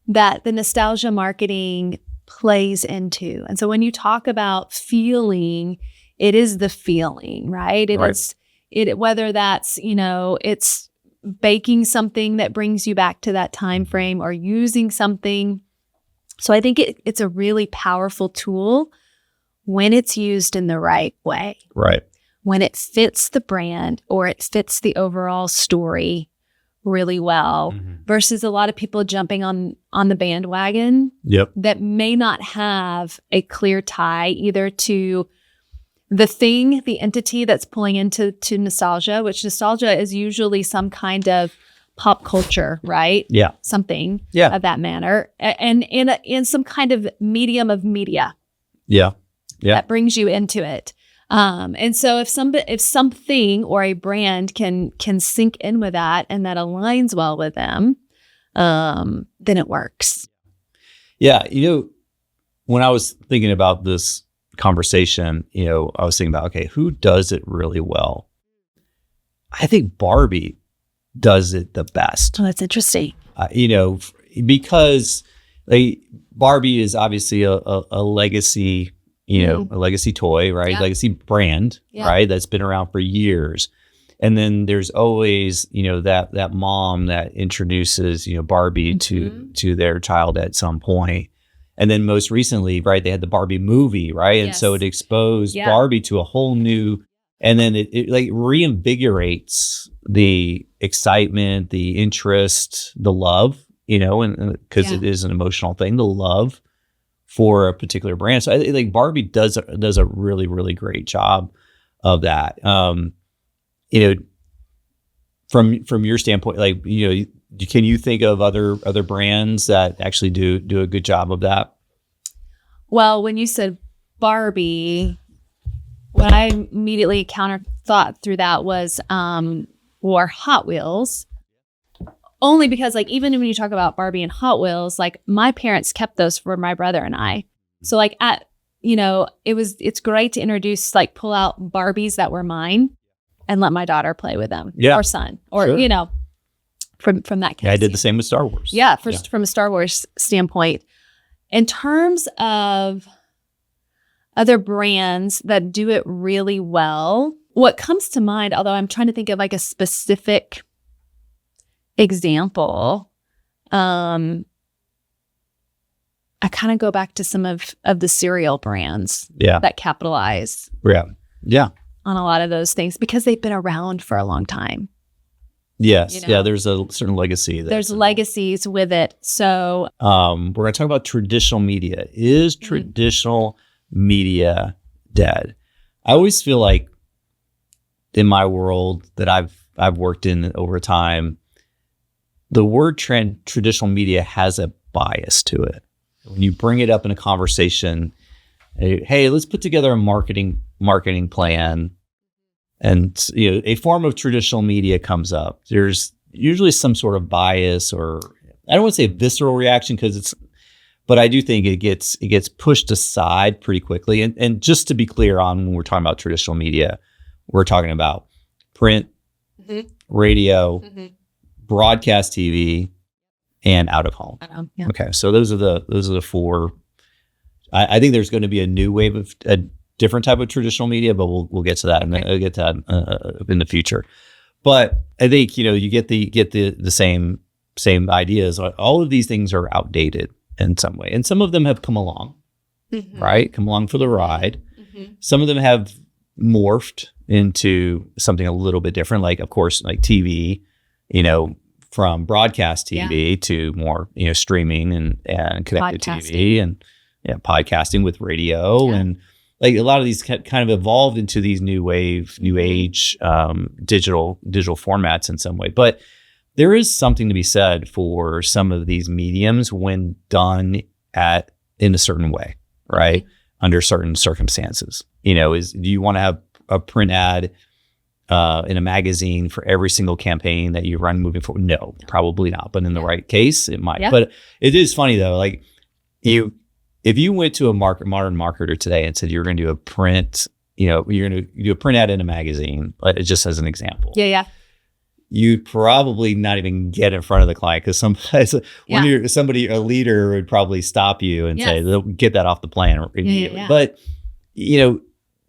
that the nostalgia marketing plays into. And so when you talk about feeling, it is the feeling, right? Is whether that's, it's baking something that brings you back to that time frame or using something. So I think it's a really powerful tool when it's used in the right way. Right. When it fits the brand or it fits the overall story really well, versus a lot of people jumping on the bandwagon that may not have a clear tie either to the entity that's pulling into nostalgia, which nostalgia is usually some kind of pop culture, right? Yeah. Something of that manner. And in some kind of medium of media. Yeah. Yeah. That brings you into it. And so if something or a brand can sink in with that and that aligns well with them, then it works. Yeah. When I was thinking about this conversation, I was thinking about, okay, who does it really well? I think Barbie does it the best. Oh, that's interesting. Because Barbie is obviously a legacy, a legacy toy, right? Yeah. Legacy brand, right? That's been around for years. And then there's always, that mom that introduces, Barbie to their child at some point. And then most recently, right, they had the Barbie movie, right? And so it exposed Barbie to a whole new, and then it like reinvigorates the excitement, the interest, the love, and because it is an emotional thing, the love for a particular brand. So I think Barbie does a really, really great job of that. From your standpoint, like, can you think of other brands that actually do a good job of that? Well, when you said Barbie, what I immediately thought through that was or Hot Wheels. Only because, like, even when you talk about Barbie and Hot Wheels, like, my parents kept those for my brother and I. So, like, it's great to introduce, like, pull out Barbies that were mine and let my daughter play with them, or son, or from that case. Yeah, I did the same with Star Wars. Yeah, from a Star Wars standpoint. In terms of other brands that do it really well, what comes to mind, although I'm trying to think of like a specific example, I kind of go back to some of the cereal brands that capitalize on a lot of those things because they've been around for a long time. Yes. Yeah. There's a certain legacy. There's legacies with it. So we're going to talk about traditional media. Is traditional media dead? I always feel like in my world that I've worked in over time, the word traditional media has a bias to it. When you bring it up in a conversation, hey, let's put together a marketing plan. And a form of traditional media comes up. There's usually some sort of bias, or I don't want to say visceral reaction but I do think it gets pushed aside pretty quickly. And just to be clear on when we're talking about traditional media, we're talking about print, radio, broadcast TV, and out of home. Yeah. Okay, so those are the four. I think there's going to be a new wave of a different type of traditional media, but we'll get to that. And I'll get to that in the future. But I think you get the same ideas. All of these things are outdated in some way, and some of them have come along, right? Come along for the ride. Some of them have morphed into something a little bit different, like of course, like TV, from broadcast TV to more, streaming and connected TV and podcasting with radio and like a lot of these kind of evolved into these new age digital formats in some way. But there is something to be said for some of these mediums when done in a certain way, right? Under certain circumstances. Do you want to have a print ad in a magazine for every single campaign that you run moving forward? No, probably not. But in the right case, it might. Yeah. But it is funny though, like if you went to a modern marketer today and said you're going to do a print, you're going to do a print ad in a magazine, just as an example. Yeah. You'd probably not even get in front of the client because somebody, a leader would probably stop you and say, they'll get that off the plan immediately. But,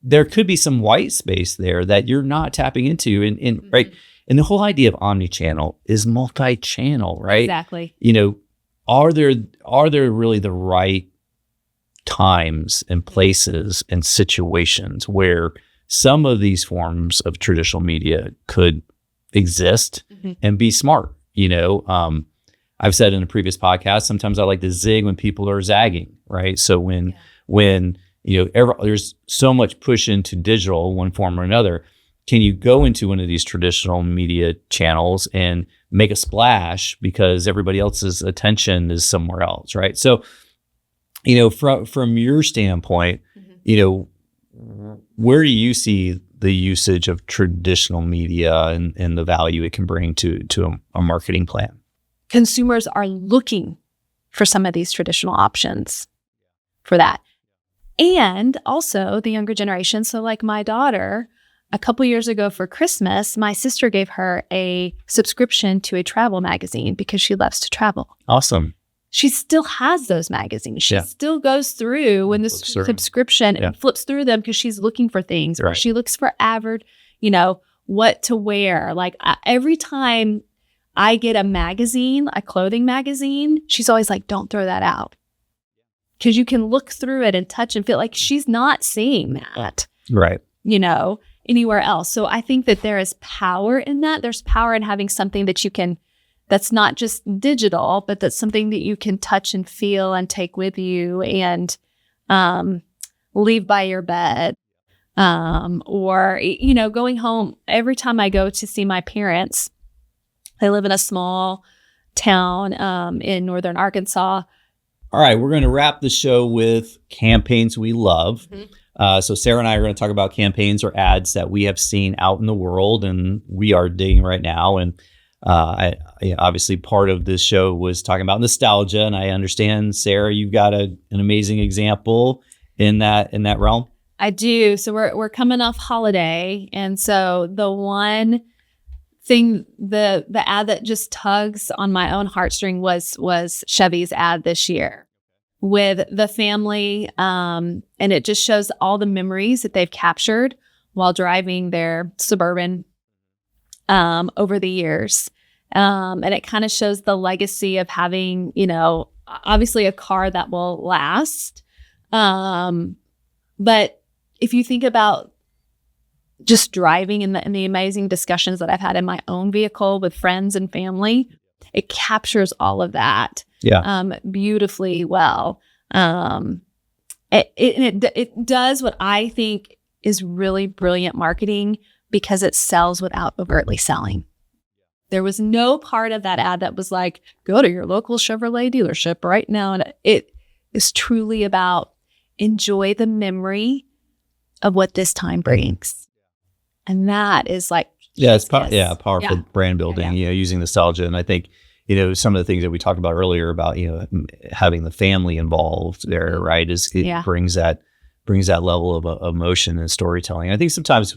there could be some white space there that you're not tapping into. Right. And the whole idea of omnichannel is multi-channel, right? Exactly. Are there really the right times and places and situations where some of these forms of traditional media could exist and be smart? I've said in a previous podcast, sometimes I like to zig when people are zagging, right? So when there's so much push into digital, one form or another, can you go into one of these traditional media channels and make a splash because everybody else's attention is somewhere else, right? So, from your standpoint, where do you see the usage of traditional media and the value it can bring to a marketing plan? Consumers are looking for some of these traditional options for that. And also the younger generation. So like my daughter, a couple years ago for Christmas, my sister gave her a subscription to a travel magazine because she loves to travel. Awesome. She still has those magazines. She still goes through when this subscription and flips through them because she's looking for things. Right. She looks for what to wear. Like every time I get a magazine, a clothing magazine, she's always like, don't throw that out. Because you can look through it and touch and feel like she's not seeing that. Right. Anywhere else. So I think that there is power in that. There's power in having something that you can, that's not just digital, but that's something that you can touch and feel and take with you and leave by your bed. Or going home. Every time I go to see my parents, they live in a small town in northern Arkansas. All right, we're going to wrap the show with campaigns we love. So Sarah and I are going to talk about campaigns or ads that we have seen out in the world and we are digging right now. And obviously part of this show was talking about nostalgia. And I understand, Sarah, you've got an amazing example in that realm. I do. So we're coming off holiday. And so the one thing, the ad that just tugs on my own heartstring was Chevy's ad this year with the family. And it just shows all the memories that they've captured while driving their Suburban over the years. And it kind of shows the legacy of having, obviously a car that will last. But if you think about just driving and the amazing discussions that I've had in my own vehicle with friends and family, it captures all of that beautifully well. It does what I think is really brilliant marketing because it sells without overtly selling. There was no part of that ad that was like, go to your local Chevrolet dealership right now. And it is truly about enjoy the memory of what this time brings. And that is like Yeah, it's Yes. powerful Yeah. brand building, Yeah. using nostalgia. And I think, some of the things that we talked about earlier about, having the family involved there, right, is it Yeah. brings that level of emotion and storytelling. I think sometimes,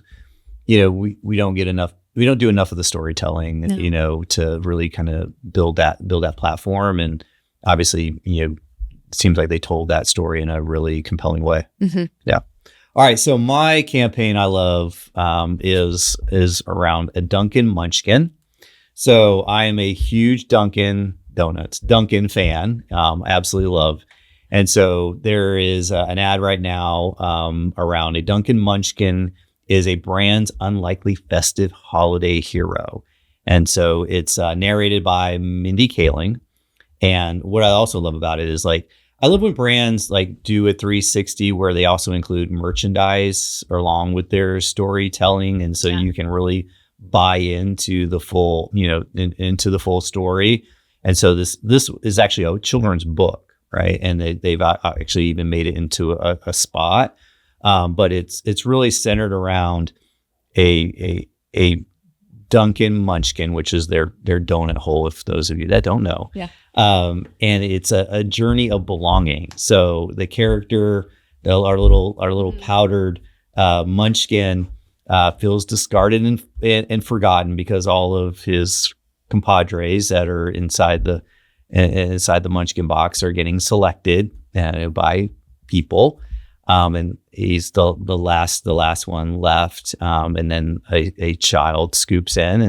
we don't do enough of the storytelling, No. to really kind of build that platform. And obviously, it seems like they told that story in a really compelling way. Mhm. Yeah. All right. So my campaign I love is around a Dunkin Munchkin. So I am a huge Dunkin fan. Absolutely love. And so there is an ad right now around a Dunkin Munchkin is a brand's unlikely festive holiday hero. And so it's narrated by Mindy Kaling. And what I also love about it is I love when brands do a 360 where they also include merchandise along with their storytelling. And so you can really buy into the full, into the full story. And so this is actually a children's book, right? And they've actually even made it into a spot. But it's really centered around a Dunkin Munchkin, which is their donut hole, if those of you that don't know. Yeah. And it's a journey of belonging. So the character, our little powdered Munchkin, feels discarded and forgotten because all of his compadres that are inside the Munchkin box are getting selected by people. And he's the last one left. And then a child scoops in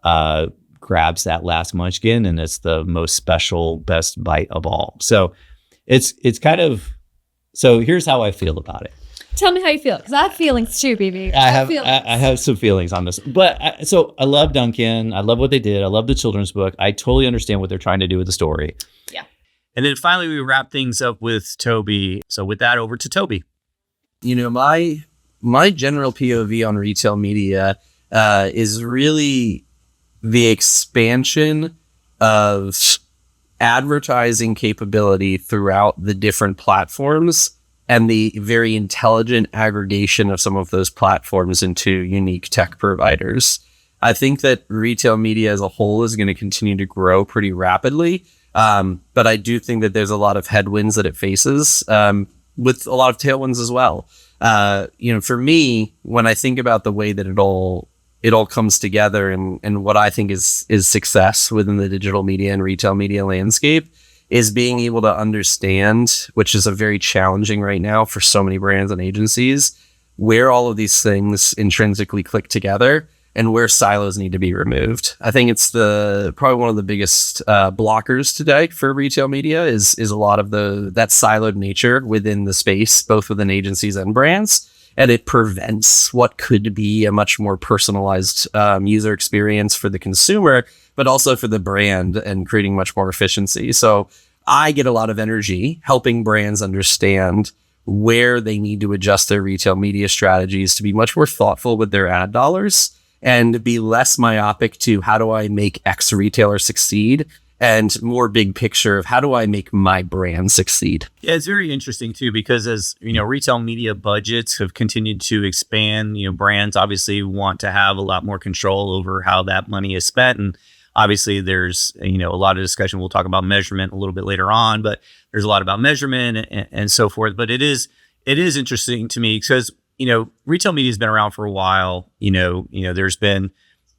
and grabs that last Munchkin, and it's the most special, best bite of all. So it's kind of, so here's how I feel about it. Tell me how you feel, because I have feelings too, BB. I have some feelings on this, but I love Dunkin. I love what they did. I love the children's book. I totally understand what they're trying to do with the story. Yeah. And then finally, we wrap things up with Toby. So with that, over to Toby. My general POV on retail media is really the expansion of advertising capability throughout the different platforms and the very intelligent aggregation of some of those platforms into unique tech providers. I think that retail media as a whole is going to continue to grow pretty rapidly. But I do think that there's a lot of headwinds that it faces, with a lot of tailwinds as well. For me, when I think about the way that it all comes together and what I think is success within the digital media and retail media landscape is being able to understand, which is a very challenging right now for so many brands and agencies, where all of these things intrinsically click together and where silos need to be removed. I think it's probably one of the biggest blockers today for retail media is a lot of that siloed nature within the space, both within agencies and brands. And it prevents what could be a much more personalized user experience for the consumer, but also for the brand and creating much more efficiency. So I get a lot of energy helping brands understand where they need to adjust their retail media strategies to be much more thoughtful with their ad dollars and be less myopic to how do I make X retailer succeed and more big picture of how do I make my brand succeed. Yeah, it's very interesting too, because as retail media budgets have continued to expand, brands obviously want to have a lot more control over how that money is spent. And obviously there's, a lot of discussion. We'll talk about measurement a little bit later on, but there's a lot about measurement and so forth. But it is interesting to me because, retail media has been around for a while. There's been,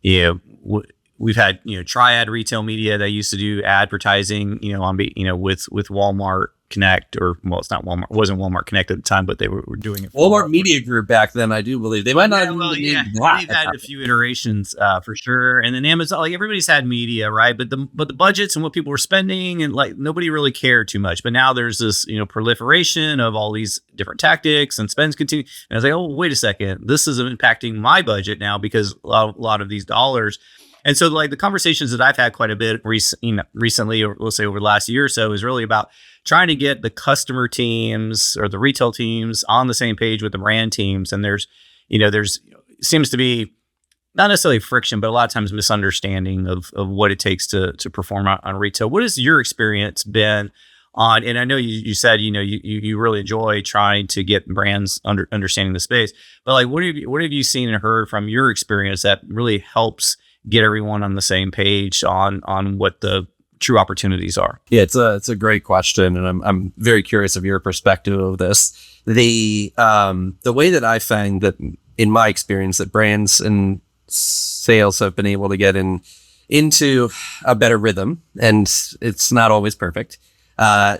we've had, Triad Retail Media that used to do advertising, with Walmart Connect, or it's not Walmart, it wasn't Walmart Connect at the time, but they were doing it. Walmart Media Group back then, I do believe they might not have they've had a few iterations for sure. And then Amazon, everybody's had media, right? But the budgets and what people were spending and nobody really cared too much. But now there's this, proliferation of all these different tactics and spends continue. And I was like, oh, wait a second, this is impacting my budget now because a lot of these dollars. And so the conversations that I've had quite a bit recently, or let's say over the last year or so, is really about trying to get the customer teams or the retail teams on the same page with the brand teams. And there's seems to be not necessarily friction, but a lot of times misunderstanding of what it takes to perform on retail. What has your experience been on, and I know you said, you really enjoy trying to get brands understanding the space, but like, what have you seen and heard from your experience that really helps get everyone on the same page on what the true opportunities are? Yeah, it's a great question, and I'm very curious of your perspective of this. The way that I find that, in my experience, that brands and sales have been able to get into a better rhythm, and it's not always perfect,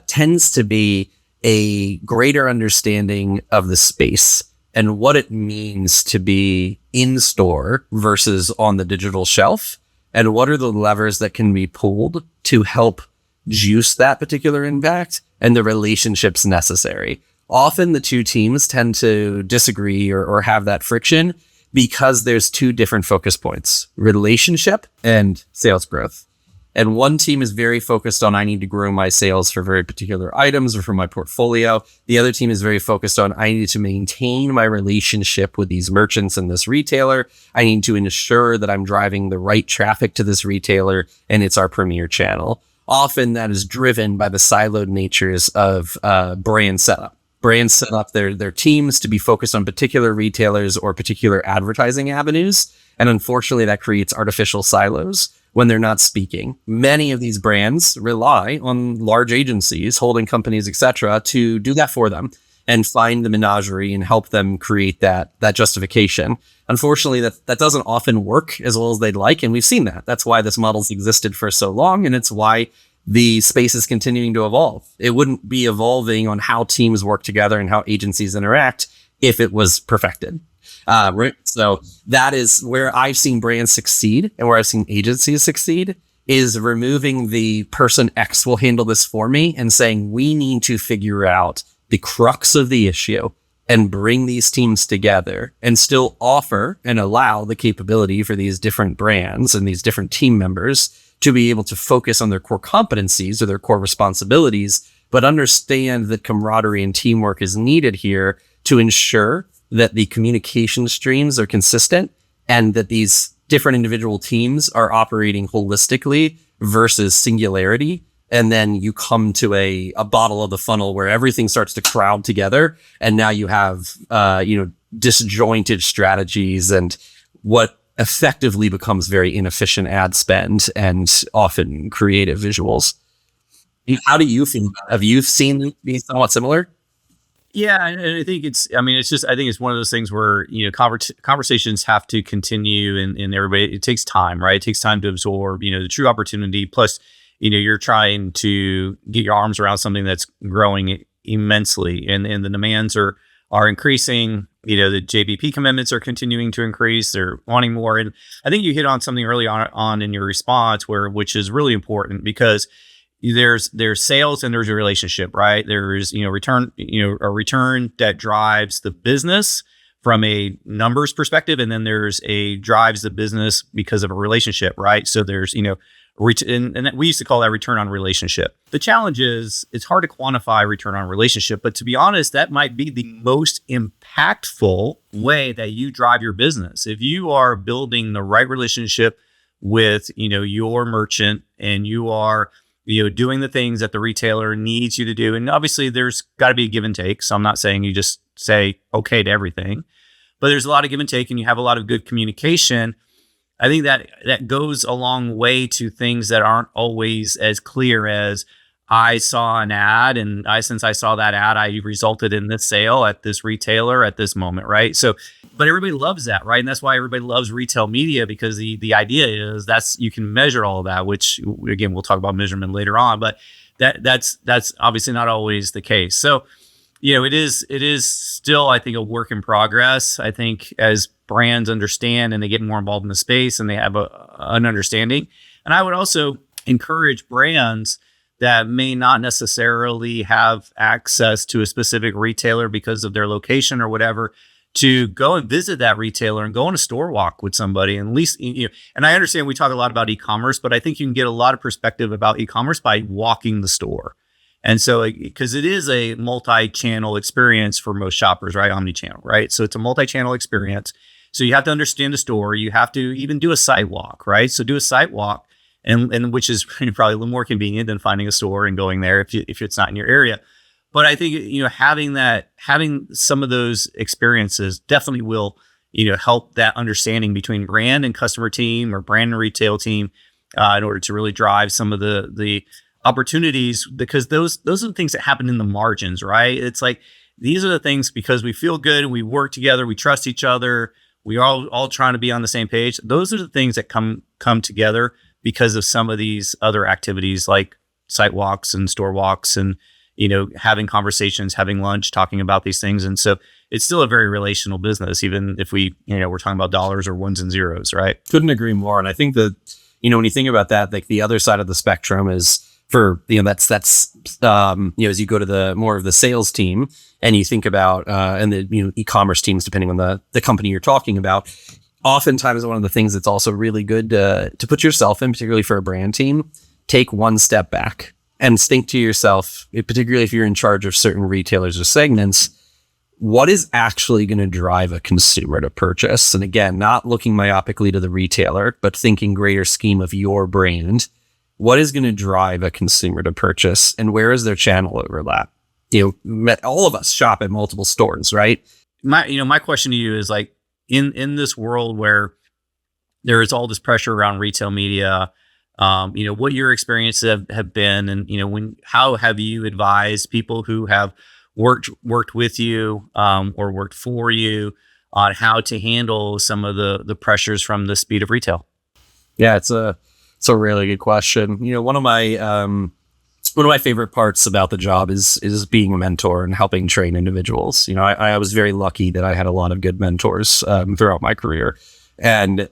tends to be a greater understanding of the space and what it means to be in store versus on the digital shelf, and what are the levers that can be pulled to help juice that particular impact and the relationships necessary. Often the two teams tend to disagree or have that friction because there's two different focus points: relationship and sales growth. And one team is very focused on, I need to grow my sales for very particular items or for my portfolio. The other team is very focused on, I need to maintain my relationship with these merchants and this retailer. I need to ensure that I'm driving the right traffic to this retailer, and it's our premier channel. Often that is driven by the siloed natures of brand setup. Brands set up their teams to be focused on particular retailers or particular advertising avenues. And unfortunately, that creates artificial silos when they're not speaking. Many of these brands rely on large agencies, holding companies, etc., to do that for them and find the menagerie and help them create that justification. Unfortunately, that doesn't often work as well as they'd like, and we've seen that. That's why this model's existed for so long, and it's why the space is continuing to evolve. It wouldn't be evolving on how teams work together and how agencies interact if it was perfected. Right. So that is where I've seen brands succeed and where I've seen agencies succeed, is removing the person X will handle this for me and saying, we need to figure out the crux of the issue and bring these teams together and still offer and allow the capability for these different brands and these different team members to be able to focus on their core competencies or their core responsibilities, but understand that camaraderie and teamwork is needed here to ensure that the communication streams are consistent and that these different individual teams are operating holistically versus singularity. And then you come to a bottle of the funnel where everything starts to crowd together. And now you have, disjointed strategies and what effectively becomes very inefficient ad spend and often creative visuals. How do you feel? Have you seen them be somewhat similar? Yeah, and I think I think it's one of those things where, conversations have to continue, and everybody, it takes time, right? It takes time to absorb, the true opportunity. Plus, you're trying to get your arms around something that's growing immensely, and the demands are increasing. The JBP commitments are continuing to increase. They're wanting more. And I think you hit on something early on in your response which is really important, because there's sales and there's a relationship, right? There's, a return that drives the business from a numbers perspective. And then there's drives the business because of a relationship, right? So there's, and we used to call that return on relationship. The challenge is it's hard to quantify return on relationship, but to be honest, that might be the most impactful way that you drive your business. If you are building the right relationship with, your merchant, and you are, doing the things that the retailer needs you to do. And obviously there's got to be a give and take. So I'm not saying you just say okay to everything, but there's a lot of give and take, and you have a lot of good communication. I think that goes a long way to things that aren't always as clear as, I saw an ad, and since I saw that ad, I resulted in this sale at this retailer at this moment, right? So, but everybody loves that, right? And that's why everybody loves retail media, because the idea is you can measure all of that, which again, we'll talk about measurement later on, but that's obviously not always the case. So, it is still, I think, a work in progress. I think as brands understand and they get more involved in the space and they have an understanding. And I would also encourage brands that may not necessarily have access to a specific retailer because of their location or whatever, to go and visit that retailer and go on a store walk with somebody. And at least, and I understand we talk a lot about e-commerce, but I think you can get a lot of perspective about e-commerce by walking the store. And so, because it is a multi-channel experience for most shoppers, right? Omnichannel, right? So it's a multi-channel experience. So you have to understand the store. You have to even do a site walk, right? So do a site walk and which is probably a little more convenient than finding a store and going there if it's not in your area. But I think, having some of those experiences definitely will, help that understanding between brand and customer team or brand and retail team in order to really drive some of the opportunities, because those are the things that happen in the margins, right? It's like, these are the things because we feel good and we work together, we trust each other, we are all trying to be on the same page. Those are the things that come together because of some of these other activities like site walks and store walks and, having conversations, having lunch, talking about these things. And so it's still a very relational business, even if we're talking about dollars or ones and zeros, right? Couldn't agree more. And I think that, when you think about that, like the other side of the spectrum is for, that's as you go to the more of the sales team and you think about, and the, e-commerce teams, depending on the company you're talking about, oftentimes one of the things that's also really good to put yourself in, particularly for a brand team, take one step back and think to yourself, particularly if you're in charge of certain retailers or segments, what is actually going to drive a consumer to purchase? And again, not looking myopically to the retailer, but thinking greater scheme of your brand. What is going to drive a consumer to purchase, and where is their channel overlap? All of us shop at multiple stores, right? My question to you is, like, in this world where there is all this pressure around retail media, what your experiences have been, and how have you advised people who have worked with you or worked for you on how to handle some of the pressures from the speed of retail? Yeah, it's a really good question. One of my favorite parts about the job is being a mentor and helping train individuals. I was very lucky that I had a lot of good mentors throughout my career. And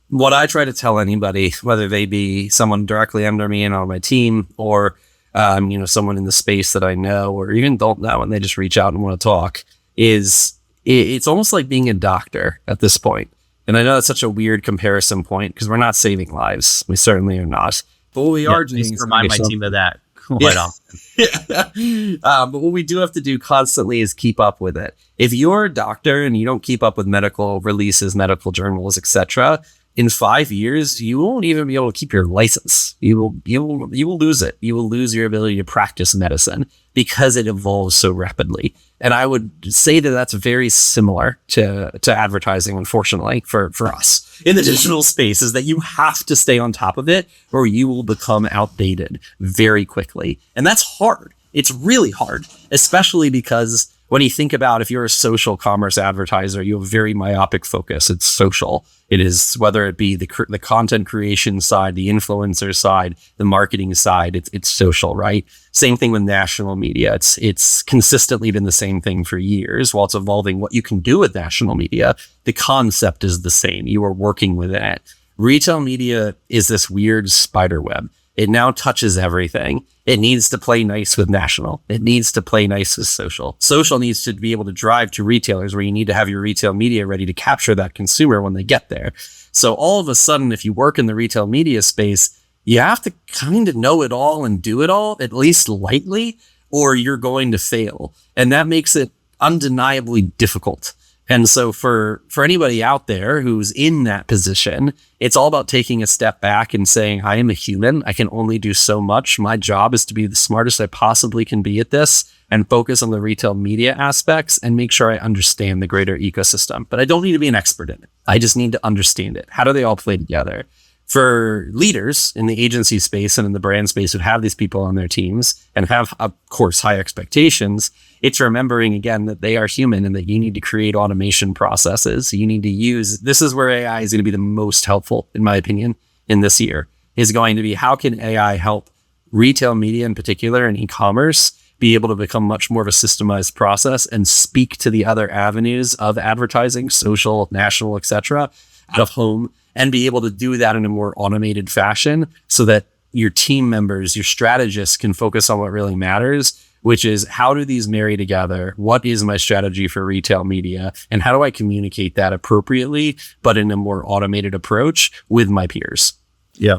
what I try to tell anybody, whether they be someone directly under me and on my team, or someone in the space that I know, or even don't know, and they just reach out and want to talk, is it's almost like being a doctor at this point. And I know that's such a weird comparison point because we're not saving lives. We certainly are not. But what we are doing is remind my team of that quite often. But what we do have to do constantly is keep up with it. If you're a doctor and you don't keep up with medical releases, medical journals, etc., in 5 years, you won't even be able to keep your license. You will lose it. You will lose your ability to practice medicine because it evolves so rapidly. And I would say that that's very similar to advertising, unfortunately, for us in the digital space, is that you have to stay on top of it or you will become outdated very quickly. And that's hard. It's really hard, especially because when you think about, if you're a social commerce advertiser, you have a very myopic focus. It's social. It is, whether it be the content creation side, the influencer side, the marketing side, it's social, right? Same thing with national media. It's consistently been the same thing for years. While it's evolving what you can do with national media, the concept is the same. You are working with it. Retail media is this weird spider web. It now touches everything. It needs to play nice with national. It needs to play nice with social. Social needs to be able to drive to retailers, where you need to have your retail media ready to capture that consumer when they get there. So all of a sudden, if you work in the retail media space, you have to kind of know it all and do it all, at least lightly, or you're going to fail. And that makes it undeniably difficult. And so for anybody out there who's in that position, it's all about taking a step back and saying, I am a human. I can only do so much. My job is to be the smartest I possibly can be at this and focus on the retail media aspects and make sure I understand the greater ecosystem. But I don't need to be an expert in it. I just need to understand it. How do they all play together? For leaders in the agency space and in the brand space who have these people on their teams and have, of course, high expectations, it's remembering again that they are human and that you need to create automation processes. You need to use, this is where AI is going to be the most helpful, in my opinion, in this year, is going to be, how can AI help retail media in particular and e-commerce be able to become much more of a systemized process and speak to the other avenues of advertising, social, national, etc., out of home, and be able to do that in a more automated fashion so that your team members, your strategists can focus on what really matters, which is, how do these marry together? What is my strategy for retail media? And how do I communicate that appropriately, but in a more automated approach with my peers? Yeah.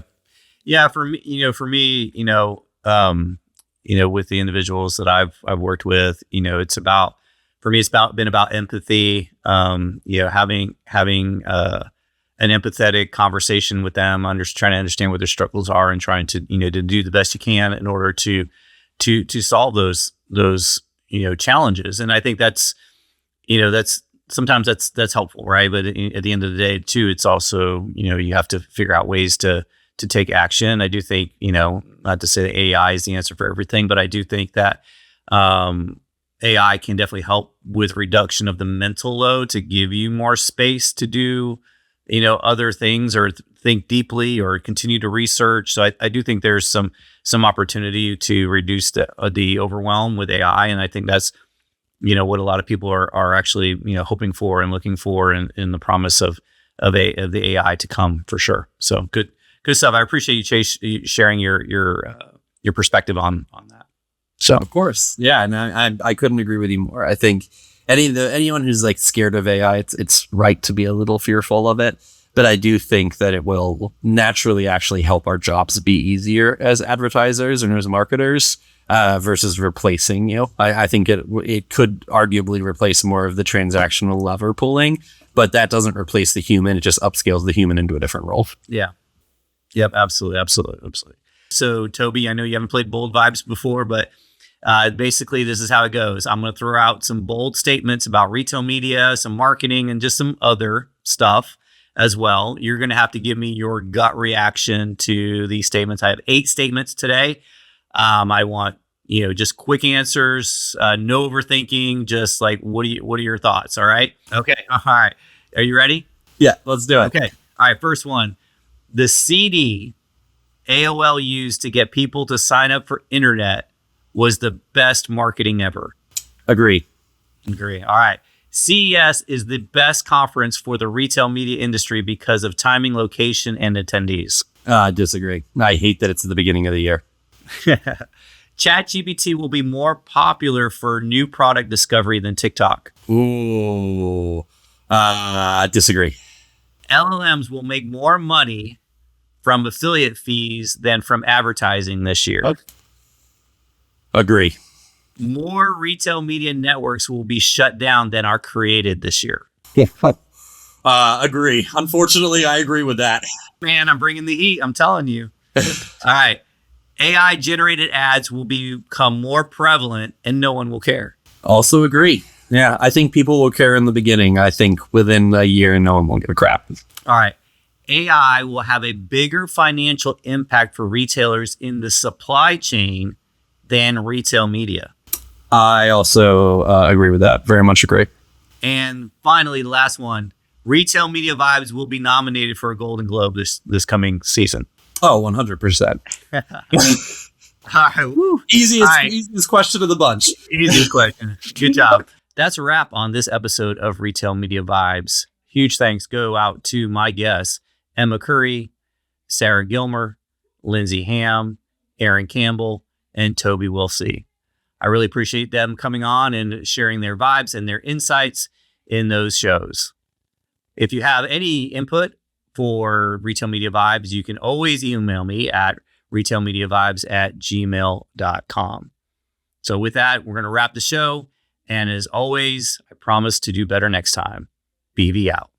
Yeah. For me, with the individuals that I've worked with, it's been about empathy, having an empathetic conversation with them, trying to understand what their struggles are, and trying to to do the best you can in order to solve those challenges. And I think that's sometimes that's helpful, right? But at the end of the day, too, it's also you have to figure out ways to take action. I do think not to say that AI is the answer for everything, but I do think that AI can definitely help with reduction of the mental load to give you more space to do other things, or think deeply, or continue to research. So I do think there's some opportunity to reduce the overwhelm with AI, and I think that's what a lot of people are actually hoping for and looking for in the promise of the AI to come, for sure. So good stuff. I appreciate you, Chase, sharing your perspective on that. So Of course. Yeah. And I couldn't agree with you more. I think anyone who's like scared of AI, it's right to be a little fearful of it. But I do think that it will naturally actually help our jobs be easier as advertisers and as marketers, versus replacing you. I think it could arguably replace more of the transactional lever pulling, but that doesn't replace the human. It just upscales the human into a different role. Yeah. Yep. Absolutely. So Toby, I know you haven't played Bold Vibes before, but basically this is how it goes. I'm going to throw out some bold statements about retail media, some marketing, and just some other stuff as well. You're going to have to give me your gut reaction to these statements. I have 8 statements today. I want, just quick answers, no overthinking, just like, what are your thoughts? All right. Okay. All right. Are you ready? Yeah, let's do it. Okay. All right. First one, the CD AOL used to get people to sign up for internet was the best marketing ever. Agree. All right. CES is the best conference for the retail media industry because of timing, location, and attendees. Disagree. I hate that it's at the beginning of the year. ChatGPT will be more popular for new product discovery than TikTok. Ooh. Disagree. LLMs will make more money from affiliate fees than from advertising this year. Okay. Agree. More retail media networks will be shut down than are created this year. Agree. Unfortunately, I agree with that. Man, I'm bringing the heat. I'm telling you. All right. AI generated ads will become more prevalent and no one will care. Also agree. Yeah, I think people will care in the beginning. I think within a year, no one will give a crap. All right. AI will have a bigger financial impact for retailers in the supply chain than retail media. I also agree with that. Very much agree. And finally, the last one, Retail Media Vibes will be nominated for a Golden Globe this coming season. Oh, 100%. All right, woo. Easiest question of the bunch. Easiest question. Good job. That's a wrap on this episode of Retail Media Vibes. Huge thanks go out to my guests, Emma Curry, Sarah Gillmer, Lindsay Hamm, Aaron Campbell, and Toby Willse. I really appreciate them coming on and sharing their vibes and their insights in those shows. If you have any input for Retail Media Vibes, you can always email me at retailmediavibes@gmail.com. So with that, we're going to wrap the show. And as always, I promise to do better next time. BV out.